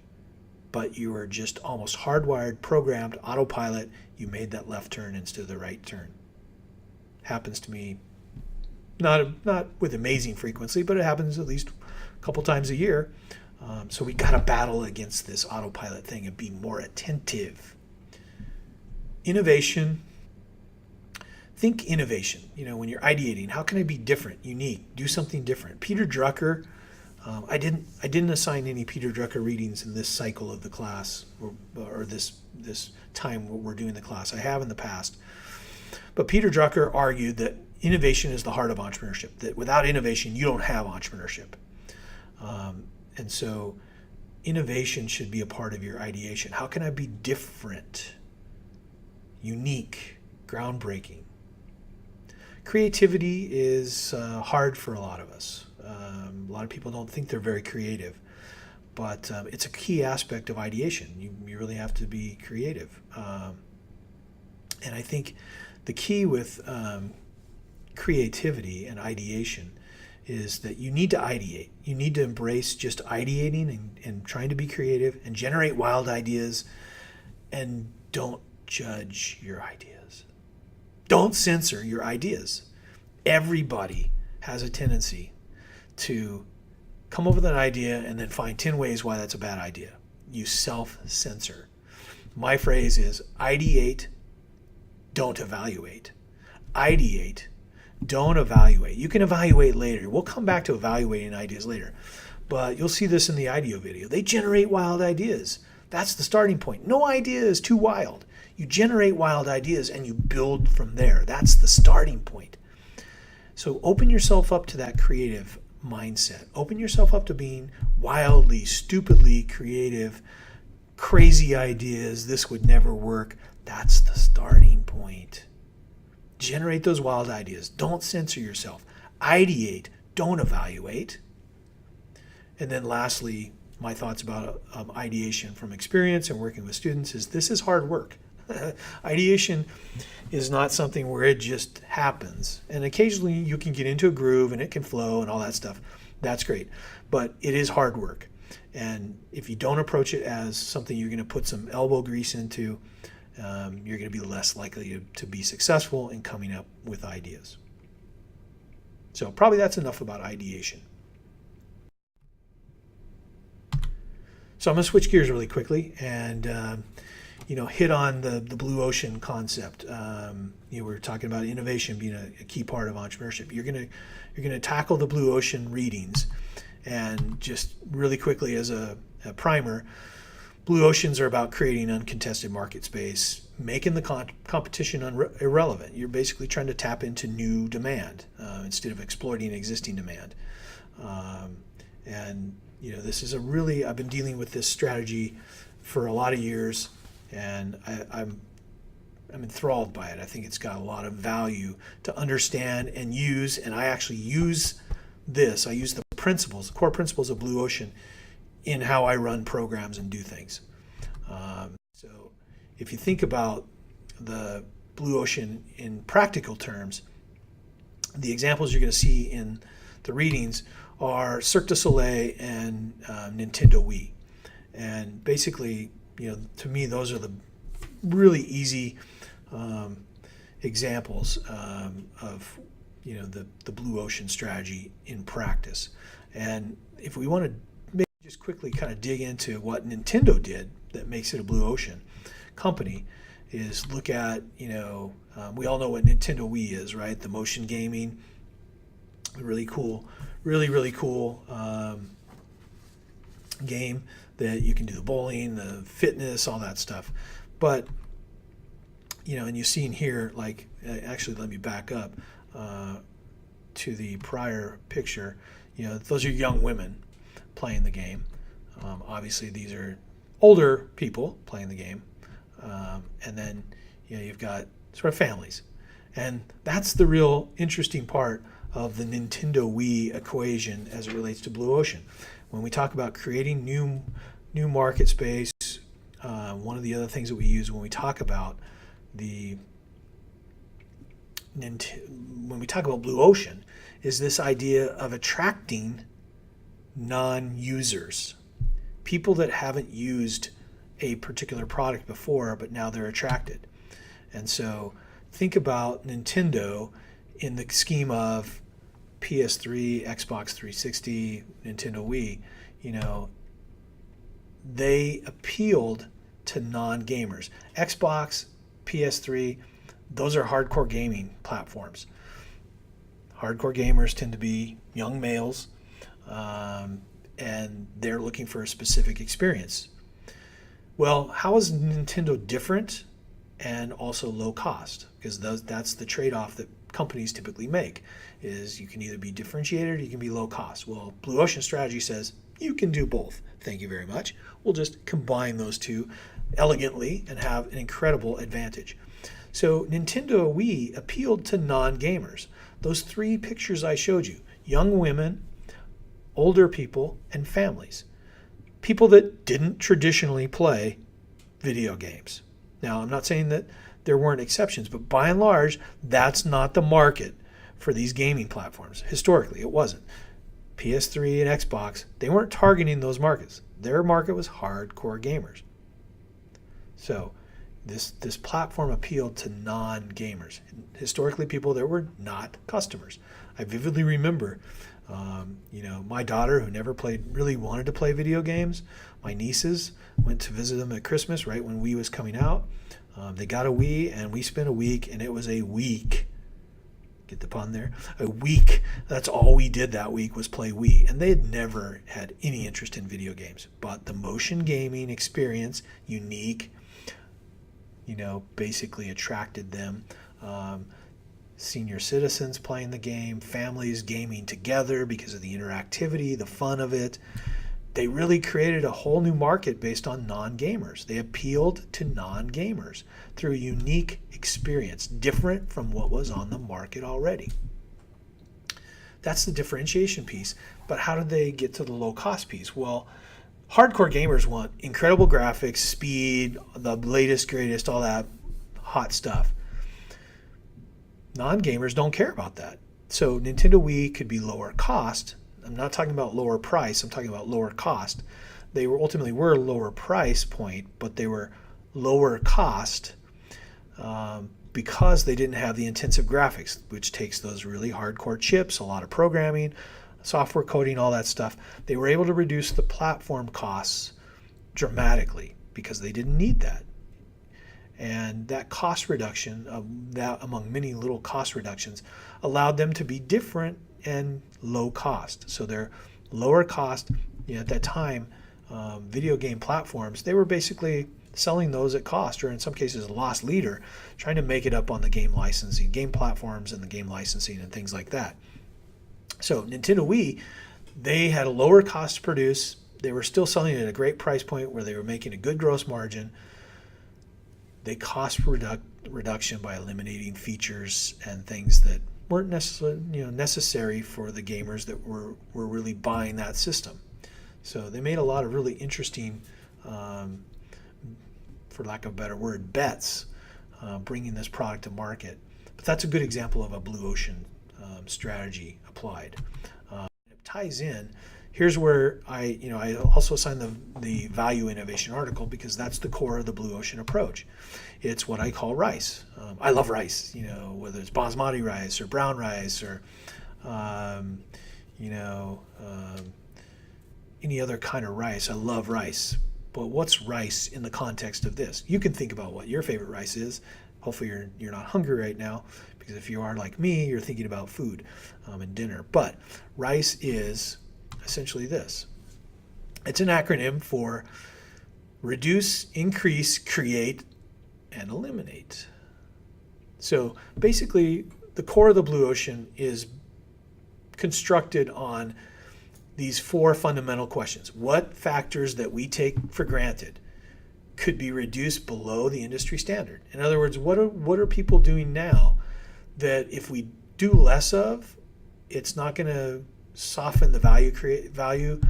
But you were just almost hardwired, programmed, autopilot. You made that left turn instead of the right turn. Happens to me, not with amazing frequency, but it happens at least a couple times a year. So we got to battle against this autopilot thing and be more attentive. Innovation. Think innovation. When you're ideating, how can I be different, unique, do something different? Peter Drucker. I didn't assign any Peter Drucker readings in this cycle of the class or this time we're doing the class. I have in the past. But Peter Drucker argued that innovation is the heart of entrepreneurship, that without innovation, you don't have entrepreneurship. And so innovation should be a part of your ideation. How can I be different, unique, groundbreaking? Creativity is hard for a lot of us. A lot of people don't think they're very creative, but it's a key aspect of ideation. You really have to be creative. And I think the key with creativity and ideation is that you need to ideate. You need to embrace just ideating and trying to be creative and generate wild ideas, and don't judge your ideas. Don't censor your ideas. Everybody has a tendency to come up with an idea and then find 10 ways why that's a bad idea. You self-censor. My phrase is ideate, don't evaluate. Ideate, don't evaluate. You can evaluate later. We'll come back to evaluating ideas later. But you'll see this in the IDEO video. They generate wild ideas. That's the starting point. No idea is too wild. You generate wild ideas and you build from there. That's the starting point. So open yourself up to that creative mindset. Open yourself up to being wildly, stupidly creative, crazy ideas. This would never work. That's the starting point. Generate those wild ideas. Don't censor yourself. Ideate. Don't evaluate. And then lastly, my thoughts about ideation from experience and working with students is this is hard work. Ideation is not something where it just happens. And occasionally you can get into a groove and it can flow and all that stuff. That's great. But it is hard work. And if you don't approach it as something you're going to put some elbow grease into, you're going to be less likely to be successful in coming up with ideas. So probably that's enough about ideation. So I'm going to switch gears really quickly and hit on the blue ocean concept. We're talking about innovation being a key part of entrepreneurship. You're going to tackle the blue ocean readings, and just really quickly as a primer, blue oceans are about creating uncontested market space, making the competition irrelevant. You're basically trying to tap into new demand instead of exploiting existing demand. This is I've been dealing with this strategy for a lot of years, and I'm enthralled by it. I think it's got a lot of value to understand and use, and I actually use this. I use the core principles of Blue Ocean in how I run programs and do things. So if you think about the Blue Ocean in practical terms, the examples you're going to see in the readings are Cirque du Soleil and Nintendo Wii. And basically, to me, those are the really easy examples of the blue ocean strategy in practice. And if we want to maybe just quickly kind of dig into what Nintendo did that makes it a blue ocean company, is look at we all know what Nintendo Wii is, right? The motion gaming, really cool game that you can do the bowling, the fitness, all that stuff. But and you've seen here, actually, let me back up to the prior picture. Those are young women playing the game. Obviously, these are older people playing the game. and then you've got sort of families, and that's the real interesting part of the Nintendo Wii equation as it relates to Blue Ocean. When we talk about creating new market space, one of the other things that we use when we talk about when we talk about Blue Ocean is this idea of attracting non-users, people that haven't used a particular product before, but now they're attracted. And so think about Nintendo in the scheme of PS3, Xbox 360, Nintendo Wii. They appealed to non-gamers. Xbox, PS3, those are hardcore gaming platforms. Hardcore gamers tend to be young males, and they're looking for a specific experience. Well, how is Nintendo different and also low cost? Because that's the trade-off that companies typically make, is you can either be differentiated or you can be low cost. Well, Blue Ocean strategy says you can do both. Thank you very much. We'll just combine those two elegantly and have an incredible advantage. So Nintendo Wii appealed to non-gamers. Those three pictures I showed you, young women, older people, and families. People that didn't traditionally play video games. Now, I'm not saying that there weren't exceptions, but by and large, that's not the market for these gaming platforms. Historically, it wasn't. PS3 and Xbox, they weren't targeting those markets. Their market was hardcore gamers. So this platform appealed to non-gamers. Historically, people that were not customers. I vividly remember, my daughter, who never really wanted to play video games, my nieces went to visit them at Christmas right when Wii was coming out. They got a Wii, and we spent a week, and it was a week. Get the pun there? A week. That's all we did that week was play Wii. And they had never had any interest in video games. But the motion gaming experience, unique, basically attracted them. Senior citizens playing the game, families gaming together because of the interactivity, the fun of it. They really created a whole new market based on non-gamers. They appealed to non-gamers through a unique experience, different from what was on the market already. That's the differentiation piece. But how did they get to the low-cost piece? Well, hardcore gamers want incredible graphics, speed, the latest, greatest, all that hot stuff. Non-gamers don't care about that. So Nintendo Wii could be lower cost. I'm not talking about lower price. I'm talking about lower cost. They were ultimately a lower price point, but they were lower cost because they didn't have the intensive graphics, which takes those really hardcore chips, a lot of programming, software coding, all that stuff. They were able to reduce the platform costs dramatically because they didn't need that. And that cost reduction, that among many little cost reductions, allowed them to be different and low cost. So they're lower cost. At that time, video game platforms, they were basically selling those at cost, or in some cases a loss leader, trying to make it up on the game licensing, game platforms and the game licensing and things like that. So Nintendo Wii, they had a lower cost to produce. They were still selling it at a great price point where they were making a good gross margin. They cost reduction by eliminating features and things that weren't necessarily necessary for the gamers that were really buying that system. So they made a lot of really interesting, for lack of a better word, bets, bringing this product to market. But that's a good example of a Blue Ocean strategy applied. It ties in. Here's where I also assigned the value innovation article because that's the core of the Blue Ocean approach. It's what I call rice. I love rice, whether it's basmati rice or brown rice or, any other kind of rice. I love rice. But what's rice in the context of this? You can think about what your favorite rice is. Hopefully you're not hungry right now, because if you are like me, you're thinking about food and dinner. But rice is essentially this. It's an acronym for reduce, increase, create, and eliminate. So basically, the core of the Blue Ocean is constructed on these four fundamental questions. What factors that we take for granted could be reduced below the industry standard. In other words, what are people doing now that if we do less of, it's not going to soften the value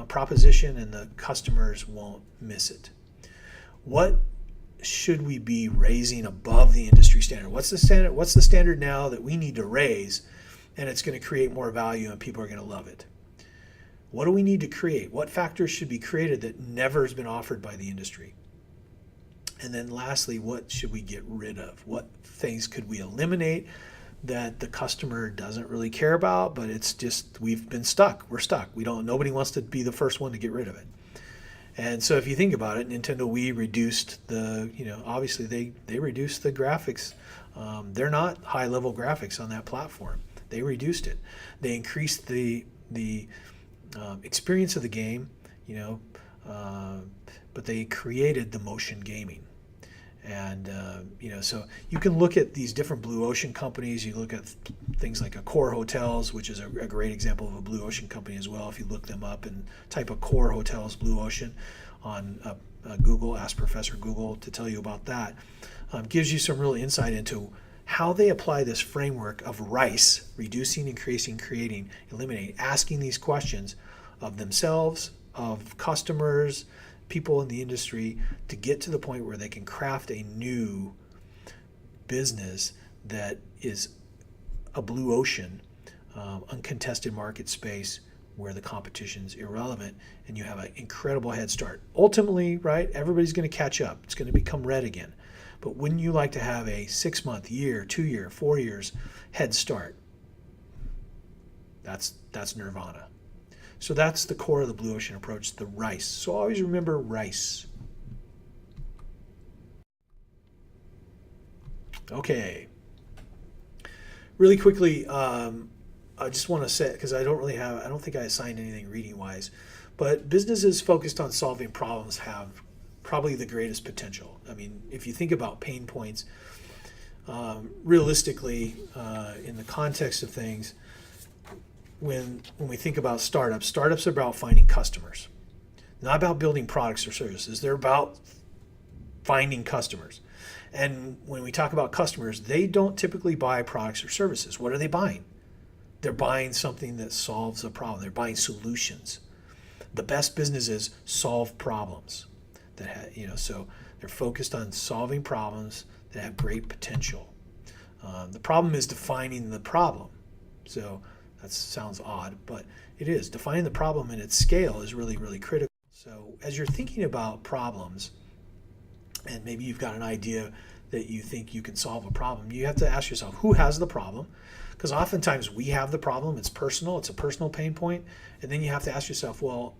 proposition, and the customers won't miss it. What should we be raising above the industry standard? What's the standard? What's the standard now that we need to raise, and it's going to create more value and people are going to love it? What do we need to create? What factors should be created that never has been offered by the industry? And then lastly, what should we get rid of? What things could we eliminate that the customer doesn't really care about, but it's just we've been stuck. We're stuck. Nobody wants to be the first one to get rid of it. And so if you think about it, Nintendo Wii reduced obviously they reduced the graphics. They're not high-level graphics on that platform. They reduced it. They increased the experience of the game, but they created the motion gaming. And, so you can look at these different blue ocean companies. You look at things like Accor Hotels, which is a great example of a blue ocean company as well. If you look them up and type Accor Hotels Blue Ocean on Google, ask Professor Google to tell you about that. Gives you some real insight into how they apply this framework of RICE, reducing, increasing, creating, eliminating, asking these questions of themselves, of customers, people in the industry, to get to the point where they can craft a new business that is a blue ocean, uncontested market space where the competition's irrelevant, and you have an incredible head start. Ultimately, right, everybody's going to catch up. It's going to become red again. But wouldn't you like to have a 6-month, year, 2 year, 4 years head start? That's nirvana. So that's the core of the blue ocean approach, the RICE. So always remember RICE. Okay. Really quickly, I just want to say, because I don't think I assigned anything reading wise, but businesses focused on solving problems have probably the greatest potential. I mean, if you think about pain points, realistically, in the context of things, when we think about startups are about finding customers, not about building products or services. They're about finding customers. And when we talk about customers, they don't typically buy products or services. What are they buying? They're buying something that solves a problem. They're buying solutions. The best businesses solve problems so they're focused on solving problems that have great potential. The problem is defining the problem. So that sounds odd, but it is. Defining the problem and its scale is really, really critical. So as you're thinking about problems, and maybe you've got an idea that you think you can solve a problem, you have to ask yourself, who has the problem? Because oftentimes we have the problem. It's personal. It's a personal pain point. And then you have to ask yourself, well,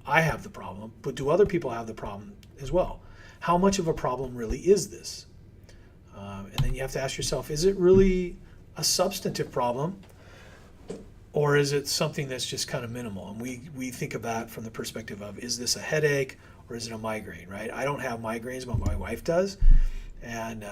I have the problem, but do other people have the problem as well? How much of a problem really is this? And then you have to ask yourself, is it really a substantive problem? Or is it something that's just kind of minimal? And we think of that from the perspective of, is this a headache or is it a migraine, right? I don't have migraines, but my wife does. And,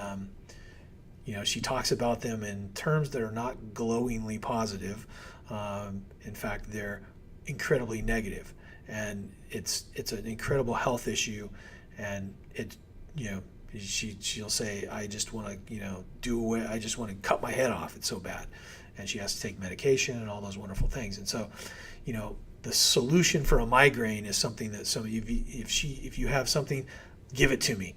she talks about them in terms that are not glowingly positive. In fact, they're incredibly negative. And it's an incredible health issue. And she'll say, I just want to, I just want to cut my head off. It's so bad. And she has to take medication and all those wonderful things. And so, the solution for a migraine is something that if you have something, give it to me.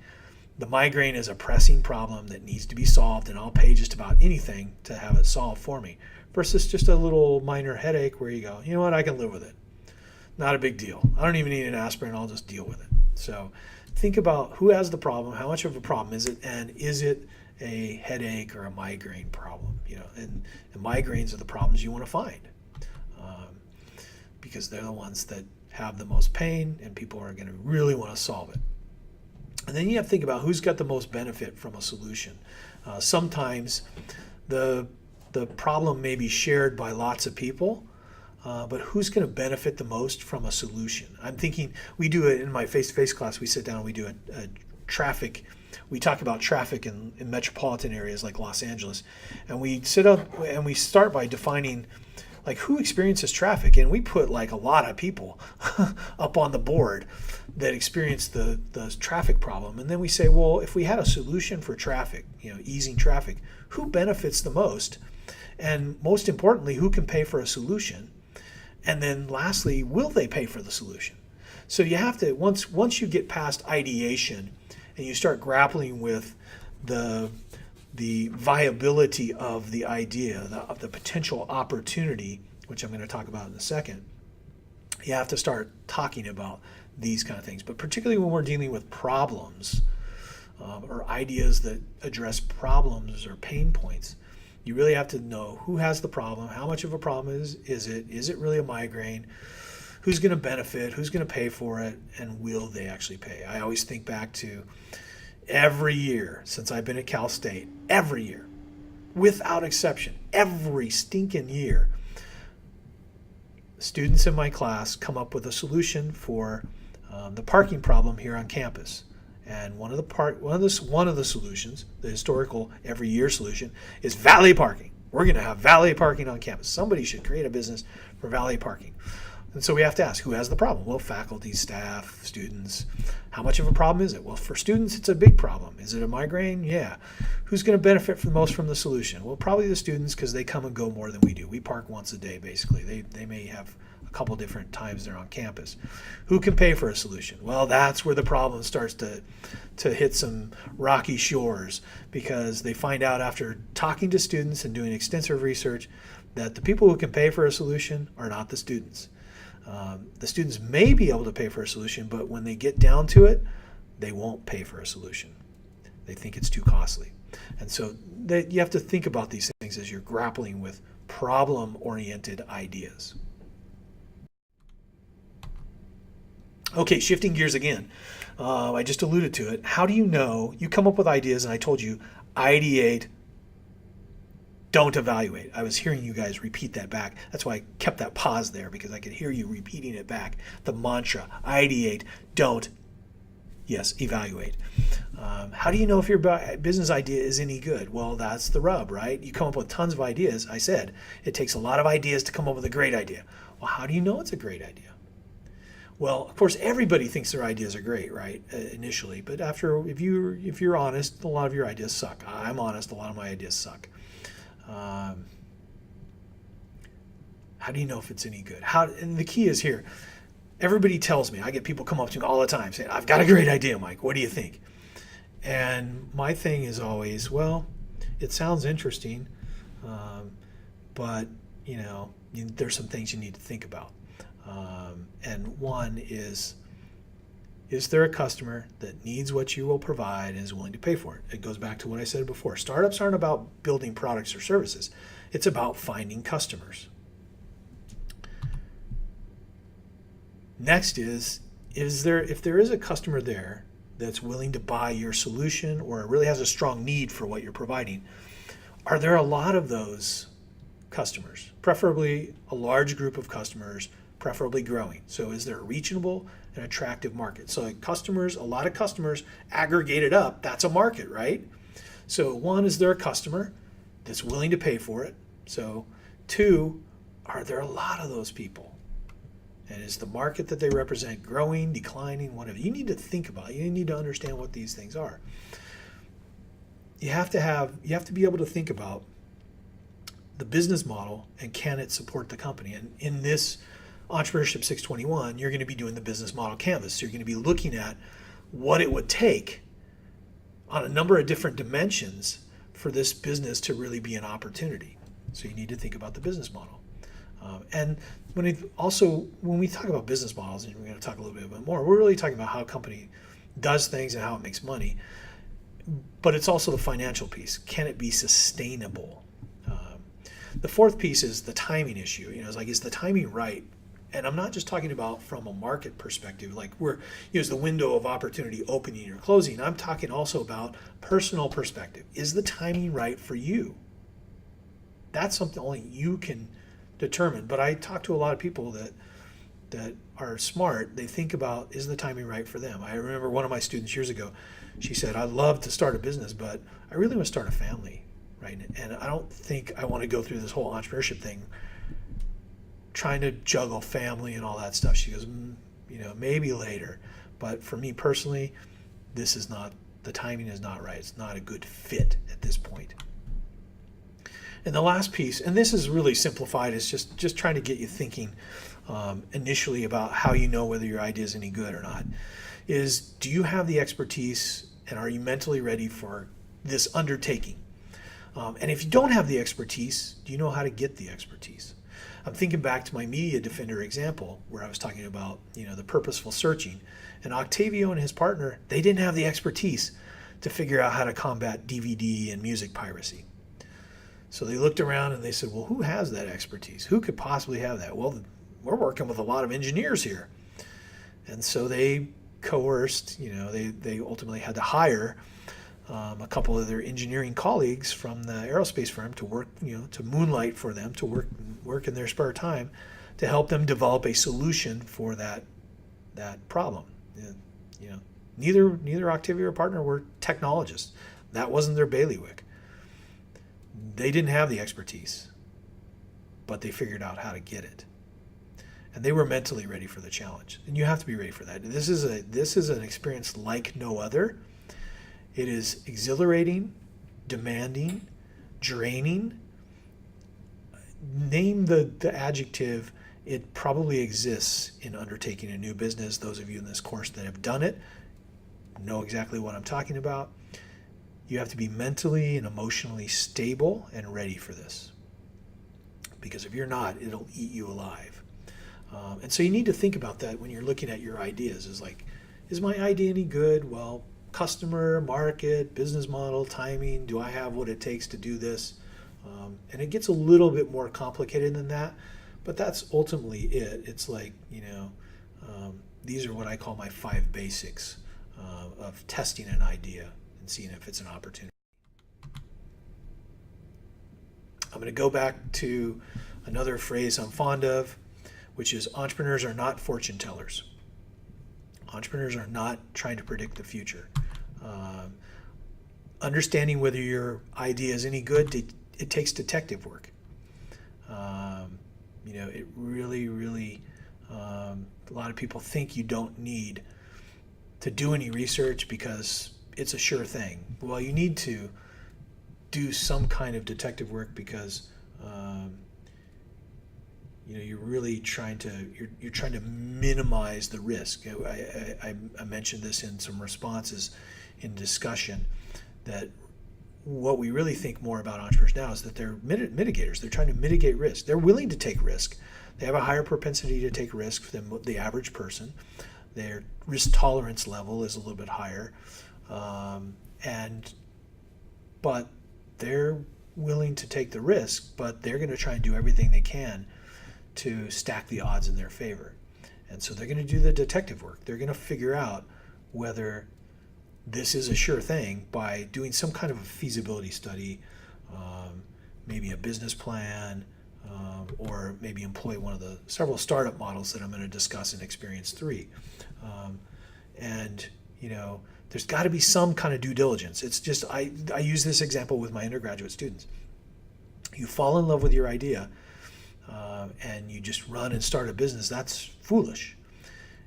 The migraine is a pressing problem that needs to be solved, and I'll pay just about anything to have it solved for me. Versus just a little minor headache where you go, you know what, I can live with it. Not a big deal. I don't even need an aspirin. I'll just deal with it. So think about who has the problem, how much of a problem is it, and is it a headache or a migraine problem? And migraines are the problems you want to find because they're the ones that have the most pain and people are going to really want to solve it. And then you have to think about who's got the most benefit from a solution. Sometimes the problem may be shared by lots of people, but who's going to benefit the most from a solution? I'm thinking, we do it in my face-to-face class. We sit down and we do a traffic. We talk about traffic in metropolitan areas like Los Angeles, and we sit up and we start by defining like who experiences traffic? And we put like a lot of people up on the board that experience the traffic problem. And then we say, well, if we had a solution for traffic, easing traffic, who benefits the most? And most importantly, who can pay for a solution? And then lastly, will they pay for the solution? So you have to, once you get past ideation and you start grappling with the viability of the idea, of the potential opportunity, which I'm going to talk about in a second, you have to start talking about these kind of things. But particularly when we're dealing with problems or ideas that address problems or pain points, you really have to know who has the problem, how much of a problem is it? Is it really a migraine? Who's going to benefit? Who's going to pay for it? And will they actually pay? I always think back to every year since I've been at Cal State, every year, without exception, every stinking year, students in my class come up with a solution for the parking problem here on campus. And one of the solutions, the historical every year solution, is valet parking. We're going to have valet parking on campus. Somebody should create a business for valet parking. And so we have to ask, who has the problem? Well, faculty, staff, students. How much of a problem is it? Well, for students, it's a big problem. Is it a migraine? Yeah. Who's going to benefit most from the solution? Well, probably the students, because they come and go more than we do. We park once a day, basically. They may have a couple different times they're on campus. Who can pay for a solution? Well, that's where the problem starts to hit some rocky shores, because they find out after talking to students and doing extensive research that the people who can pay for a solution are not the students. The students may be able to pay for a solution, but when they get down to it, they won't pay for a solution. They think it's too costly. And so you have to think about these things as you're grappling with problem-oriented ideas. Okay, shifting gears again. I just alluded to it. How do you know? You come up with ideas, and I told you, ideate, don't evaluate. I was hearing you guys repeat that back. That's why I kept that pause there, because I could hear you repeating it back. The mantra, ideate, don't, yes, evaluate. How do you know if your business idea is any good? Well, that's the rub, right? You come up with tons of ideas. I said it takes a lot of ideas to come up with a great idea. Well, how do you know it's a great idea? Well, of course, everybody thinks their ideas are great, right? Initially, but if you're honest, a lot of your ideas suck. I'm honest, a lot of my ideas suck. How do you know if it's any good? And the key is here. Everybody tells me, I get people come up to me all the time saying, I've got a great idea, Mike. What do you think? And my thing is always, well, it sounds interesting, but there's some things you need to think about. And one is there a customer that needs what you will provide and is willing to pay for it? It goes back to what I said before. Startups aren't about building products or services. It's about finding customers. Next if there is a customer there that's willing to buy your solution or really has a strong need for what you're providing, are there a lot of those customers? Preferably a large group of customers, preferably growing. So is there a reachable and attractive market? So a lot of customers aggregated up, that's a market, right? So one, is there a customer that's willing to pay for it? So two, are there a lot of those people? And is the market that they represent growing, declining, whatever? You need to think about it. You need to understand what these things are. You have to be able to think about the business model and can it support the company? And in this Entrepreneurship 621, you're going to be doing the business model canvas. So you're going to be looking at what it would take on a number of different dimensions for this business to really be an opportunity. So you need to think about the business model. And when we talk about business models, and we're going to talk a little bit more, we're really talking about how a company does things and how it makes money. But it's also the financial piece. Can it be sustainable? The fourth piece is the timing issue. Is the timing right? And I'm not just talking about from a market perspective, like is the window of opportunity opening or closing. I'm talking also about personal perspective. Is the timing right for you? That's something only you can determine. But I talk to a lot of people that are smart. They think about, is the timing right for them? I remember one of my students years ago, she said, I'd love to start a business, but I really want to start a family, right? And I don't think I want to go through this whole entrepreneurship thing trying to juggle family and all that stuff. She goes, maybe later. But for me personally, this is not, the timing is not right. It's not a good fit at this point. And the last piece, and this is really simplified, is just trying to get you thinking initially about how you know whether your idea is any good or not, is do you have the expertise and are you mentally ready for this undertaking? And if you don't have the expertise, do you know how to get the expertise? I'm thinking back to my Media Defender example where I was talking about, the purposeful searching. And Octavio and his partner, they didn't have the expertise to figure out how to combat DVD and music piracy. So they looked around and they said, well, who has that expertise? Who could possibly have that? Well, we're working with a lot of engineers here. And so they coerced, they ultimately had to hire a couple of their engineering colleagues from the aerospace firm to work, to moonlight for them, to work in their spare time to help them develop a solution for that problem. Neither Octavia or partner were technologists. That wasn't their bailiwick. They didn't have the expertise, but they figured out how to get it. And they were mentally ready for the challenge. And you have to be ready for that. This is an experience like no other. It is exhilarating, demanding, draining. Name the adjective. It probably exists in undertaking a new business. Those of you in this course that have done it know exactly what I'm talking about. You have to be mentally and emotionally stable and ready for this. Because if you're not, it'll eat you alive. And so you need to think about that when you're looking at your ideas. Is my idea any good? Well, customer, market, business model, timing, do I have what it takes to do this? And it gets a little bit more complicated than that, but that's ultimately it. It's like, these are what I call my 5 basics of testing an idea and seeing if it's an opportunity. I'm going to go back to another phrase I'm fond of, which is entrepreneurs are not fortune tellers. Entrepreneurs are not trying to predict the future. Understanding whether your idea is any good, it takes detective work. It really, a lot of people think you don't need to do any research because it's a sure thing. Well, you need to do some kind of detective work because you're really trying to minimize the risk. I mentioned this in some responses in discussion, that what we really think more about entrepreneurs now is that they're mitigators. They're trying to mitigate risk. They're willing to take risk. They have a higher propensity to take risk than the average person. Their risk tolerance level is a little bit higher, but they're willing to take the risk, but they're going to try and do everything they can to stack the odds in their favor. And so they're going to do the detective work. They're going to figure out whether this is a sure thing by doing some kind of a feasibility study, maybe a business plan, or maybe employ one of the several startup models that I'm going to discuss in Experience 3. There's got to be some kind of due diligence. It's just, I use this example with my undergraduate students. You fall in love with your idea, and you just run and start a business. That's foolish.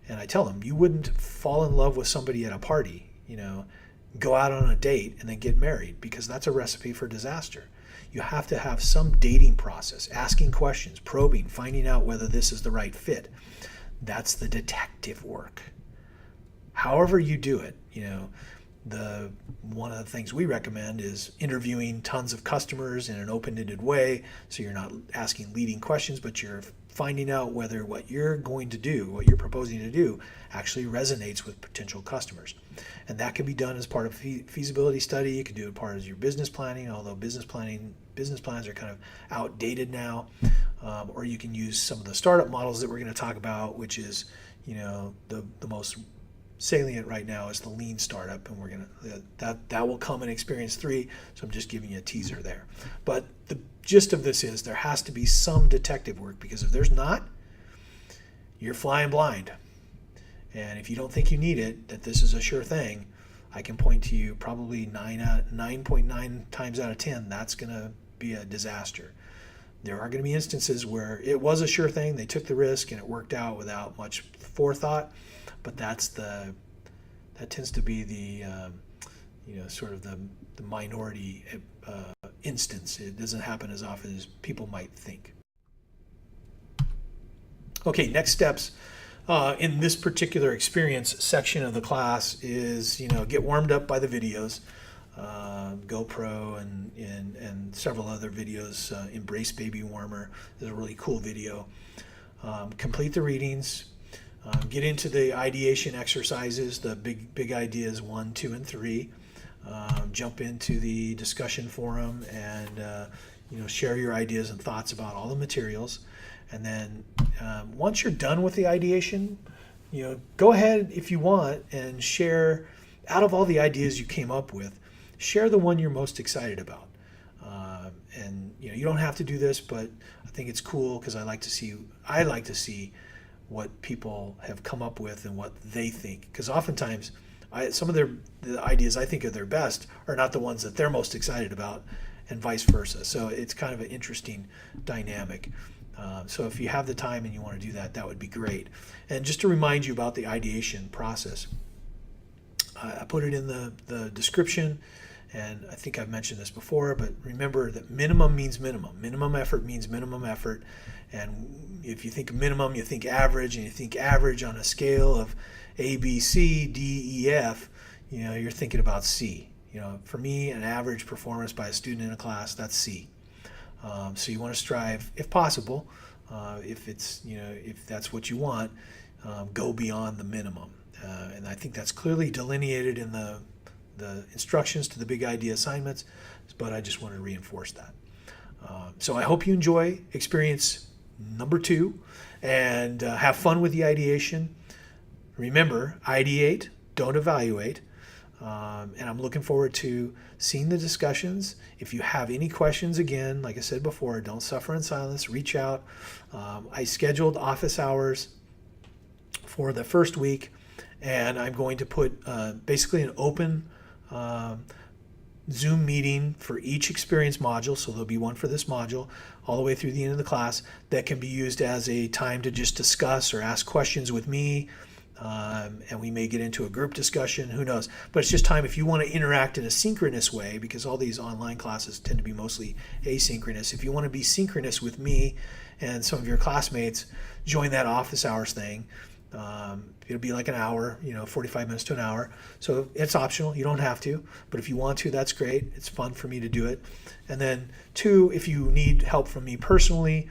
And I tell them, you wouldn't fall in love with somebody at a party, go out on a date and then get married, because that's a recipe for disaster. You have to have some dating process, asking questions, probing, finding out whether this is the right fit. That's the detective work. However you do it, one of the things we recommend is interviewing tons of customers in an open-ended way, so you're not asking leading questions, but you're finding out whether what you're going to do, what you're proposing to do, actually resonates with potential customers. And that can be done as part of feasibility study. You can do it part of your business planning, although business plans are kind of outdated now. Or you can use some of the startup models that we're going to talk about, which is, the most salient right now is the lean startup, and we're that will come in Experience 3, so I'm just giving you a teaser there. But the gist of this is there has to be some detective work, because if there's not, you're flying blind. And if you don't think you need it, that this is a sure thing, I can point to you probably 9.9 times out of 10, that's going to be a disaster. There are going to be instances where it was a sure thing, they took the risk and it worked out without much forethought, but that tends to be the sort of the minority instance. It doesn't happen as often as people might think. Okay, next steps in this particular experience section of the class is, get warmed up by the videos. GoPro and several other videos. Embrace Baby Warmer is a really cool video. Complete the readings. Get into the ideation exercises, the big ideas 1, 2, and 3. Jump into the discussion forum and share your ideas and thoughts about all the materials. And then once you're done with the ideation, go ahead if you want and share, out of all the ideas you came up with, share the one you're most excited about. And you don't have to do this, but I think it's cool because I like to see what people have come up with and what they think. Because oftentimes, some of the ideas I think are their best are not the ones that they're most excited about, and vice versa. So it's kind of an interesting dynamic. So if you have the time and you want to do that, that would be great. And just to remind you about the ideation process, I put it in the description, and I think I've mentioned this before, but remember that minimum means minimum. Minimum effort means minimum effort. And if you think minimum, you think average, and you think average on a scale of A, B, C, D, E, F, you're thinking about C. For me, an average performance by a student in a class, that's C. So you want to strive, if possible, if that's what you want, go beyond the minimum. And I think that's clearly delineated in the instructions to the big idea assignments, but I just want to reinforce that. So I hope you enjoy experience number 2 and have fun with the ideation. Remember, ideate, don't evaluate. And I'm looking forward to seeing the discussions. If you have any questions, again, like I said before, don't suffer in silence. Reach out. I scheduled office hours for the first week, and I'm going to put basically an open Zoom meeting for each experience module. So there'll be one for this module all the way through the end of the class that can be used as a time to just discuss or ask questions with me. And we may get into a group discussion, who knows. But it's just time if you want to interact in a synchronous way, because all these online classes tend to be mostly asynchronous. If you want to be synchronous with me and some of your classmates, join that office hours thing. It'll be like an hour, 45 minutes to an hour. So it's optional. You don't have to. But if you want to, that's great. It's fun for me to do it. And then 2, if you need help from me personally,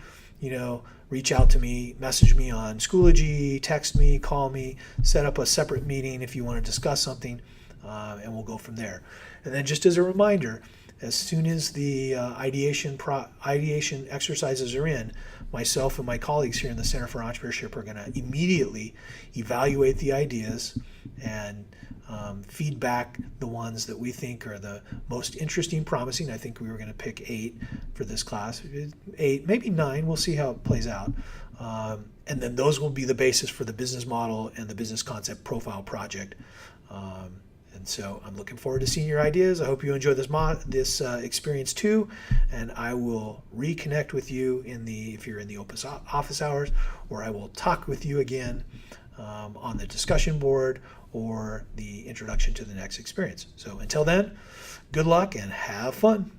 reach out to me, message me on Schoology, text me, call me, set up a separate meeting if you want to discuss something, and we'll go from there. And then just as a reminder, as soon as the ideation exercises are in, myself and my colleagues here in the Center for Entrepreneurship are going to immediately evaluate the ideas and feedback the ones that we think are the most interesting, promising. I think we were going to pick 8 for this class. 8, maybe 9. We'll see how it plays out. And then those will be the basis for the business model and the business concept profile project. And so I'm looking forward to seeing your ideas. I hope you enjoy this experience too. And I will reconnect with you if you're in the office hours, or I will talk with you again on the discussion board or the introduction to the next experience. So until then, good luck and have fun.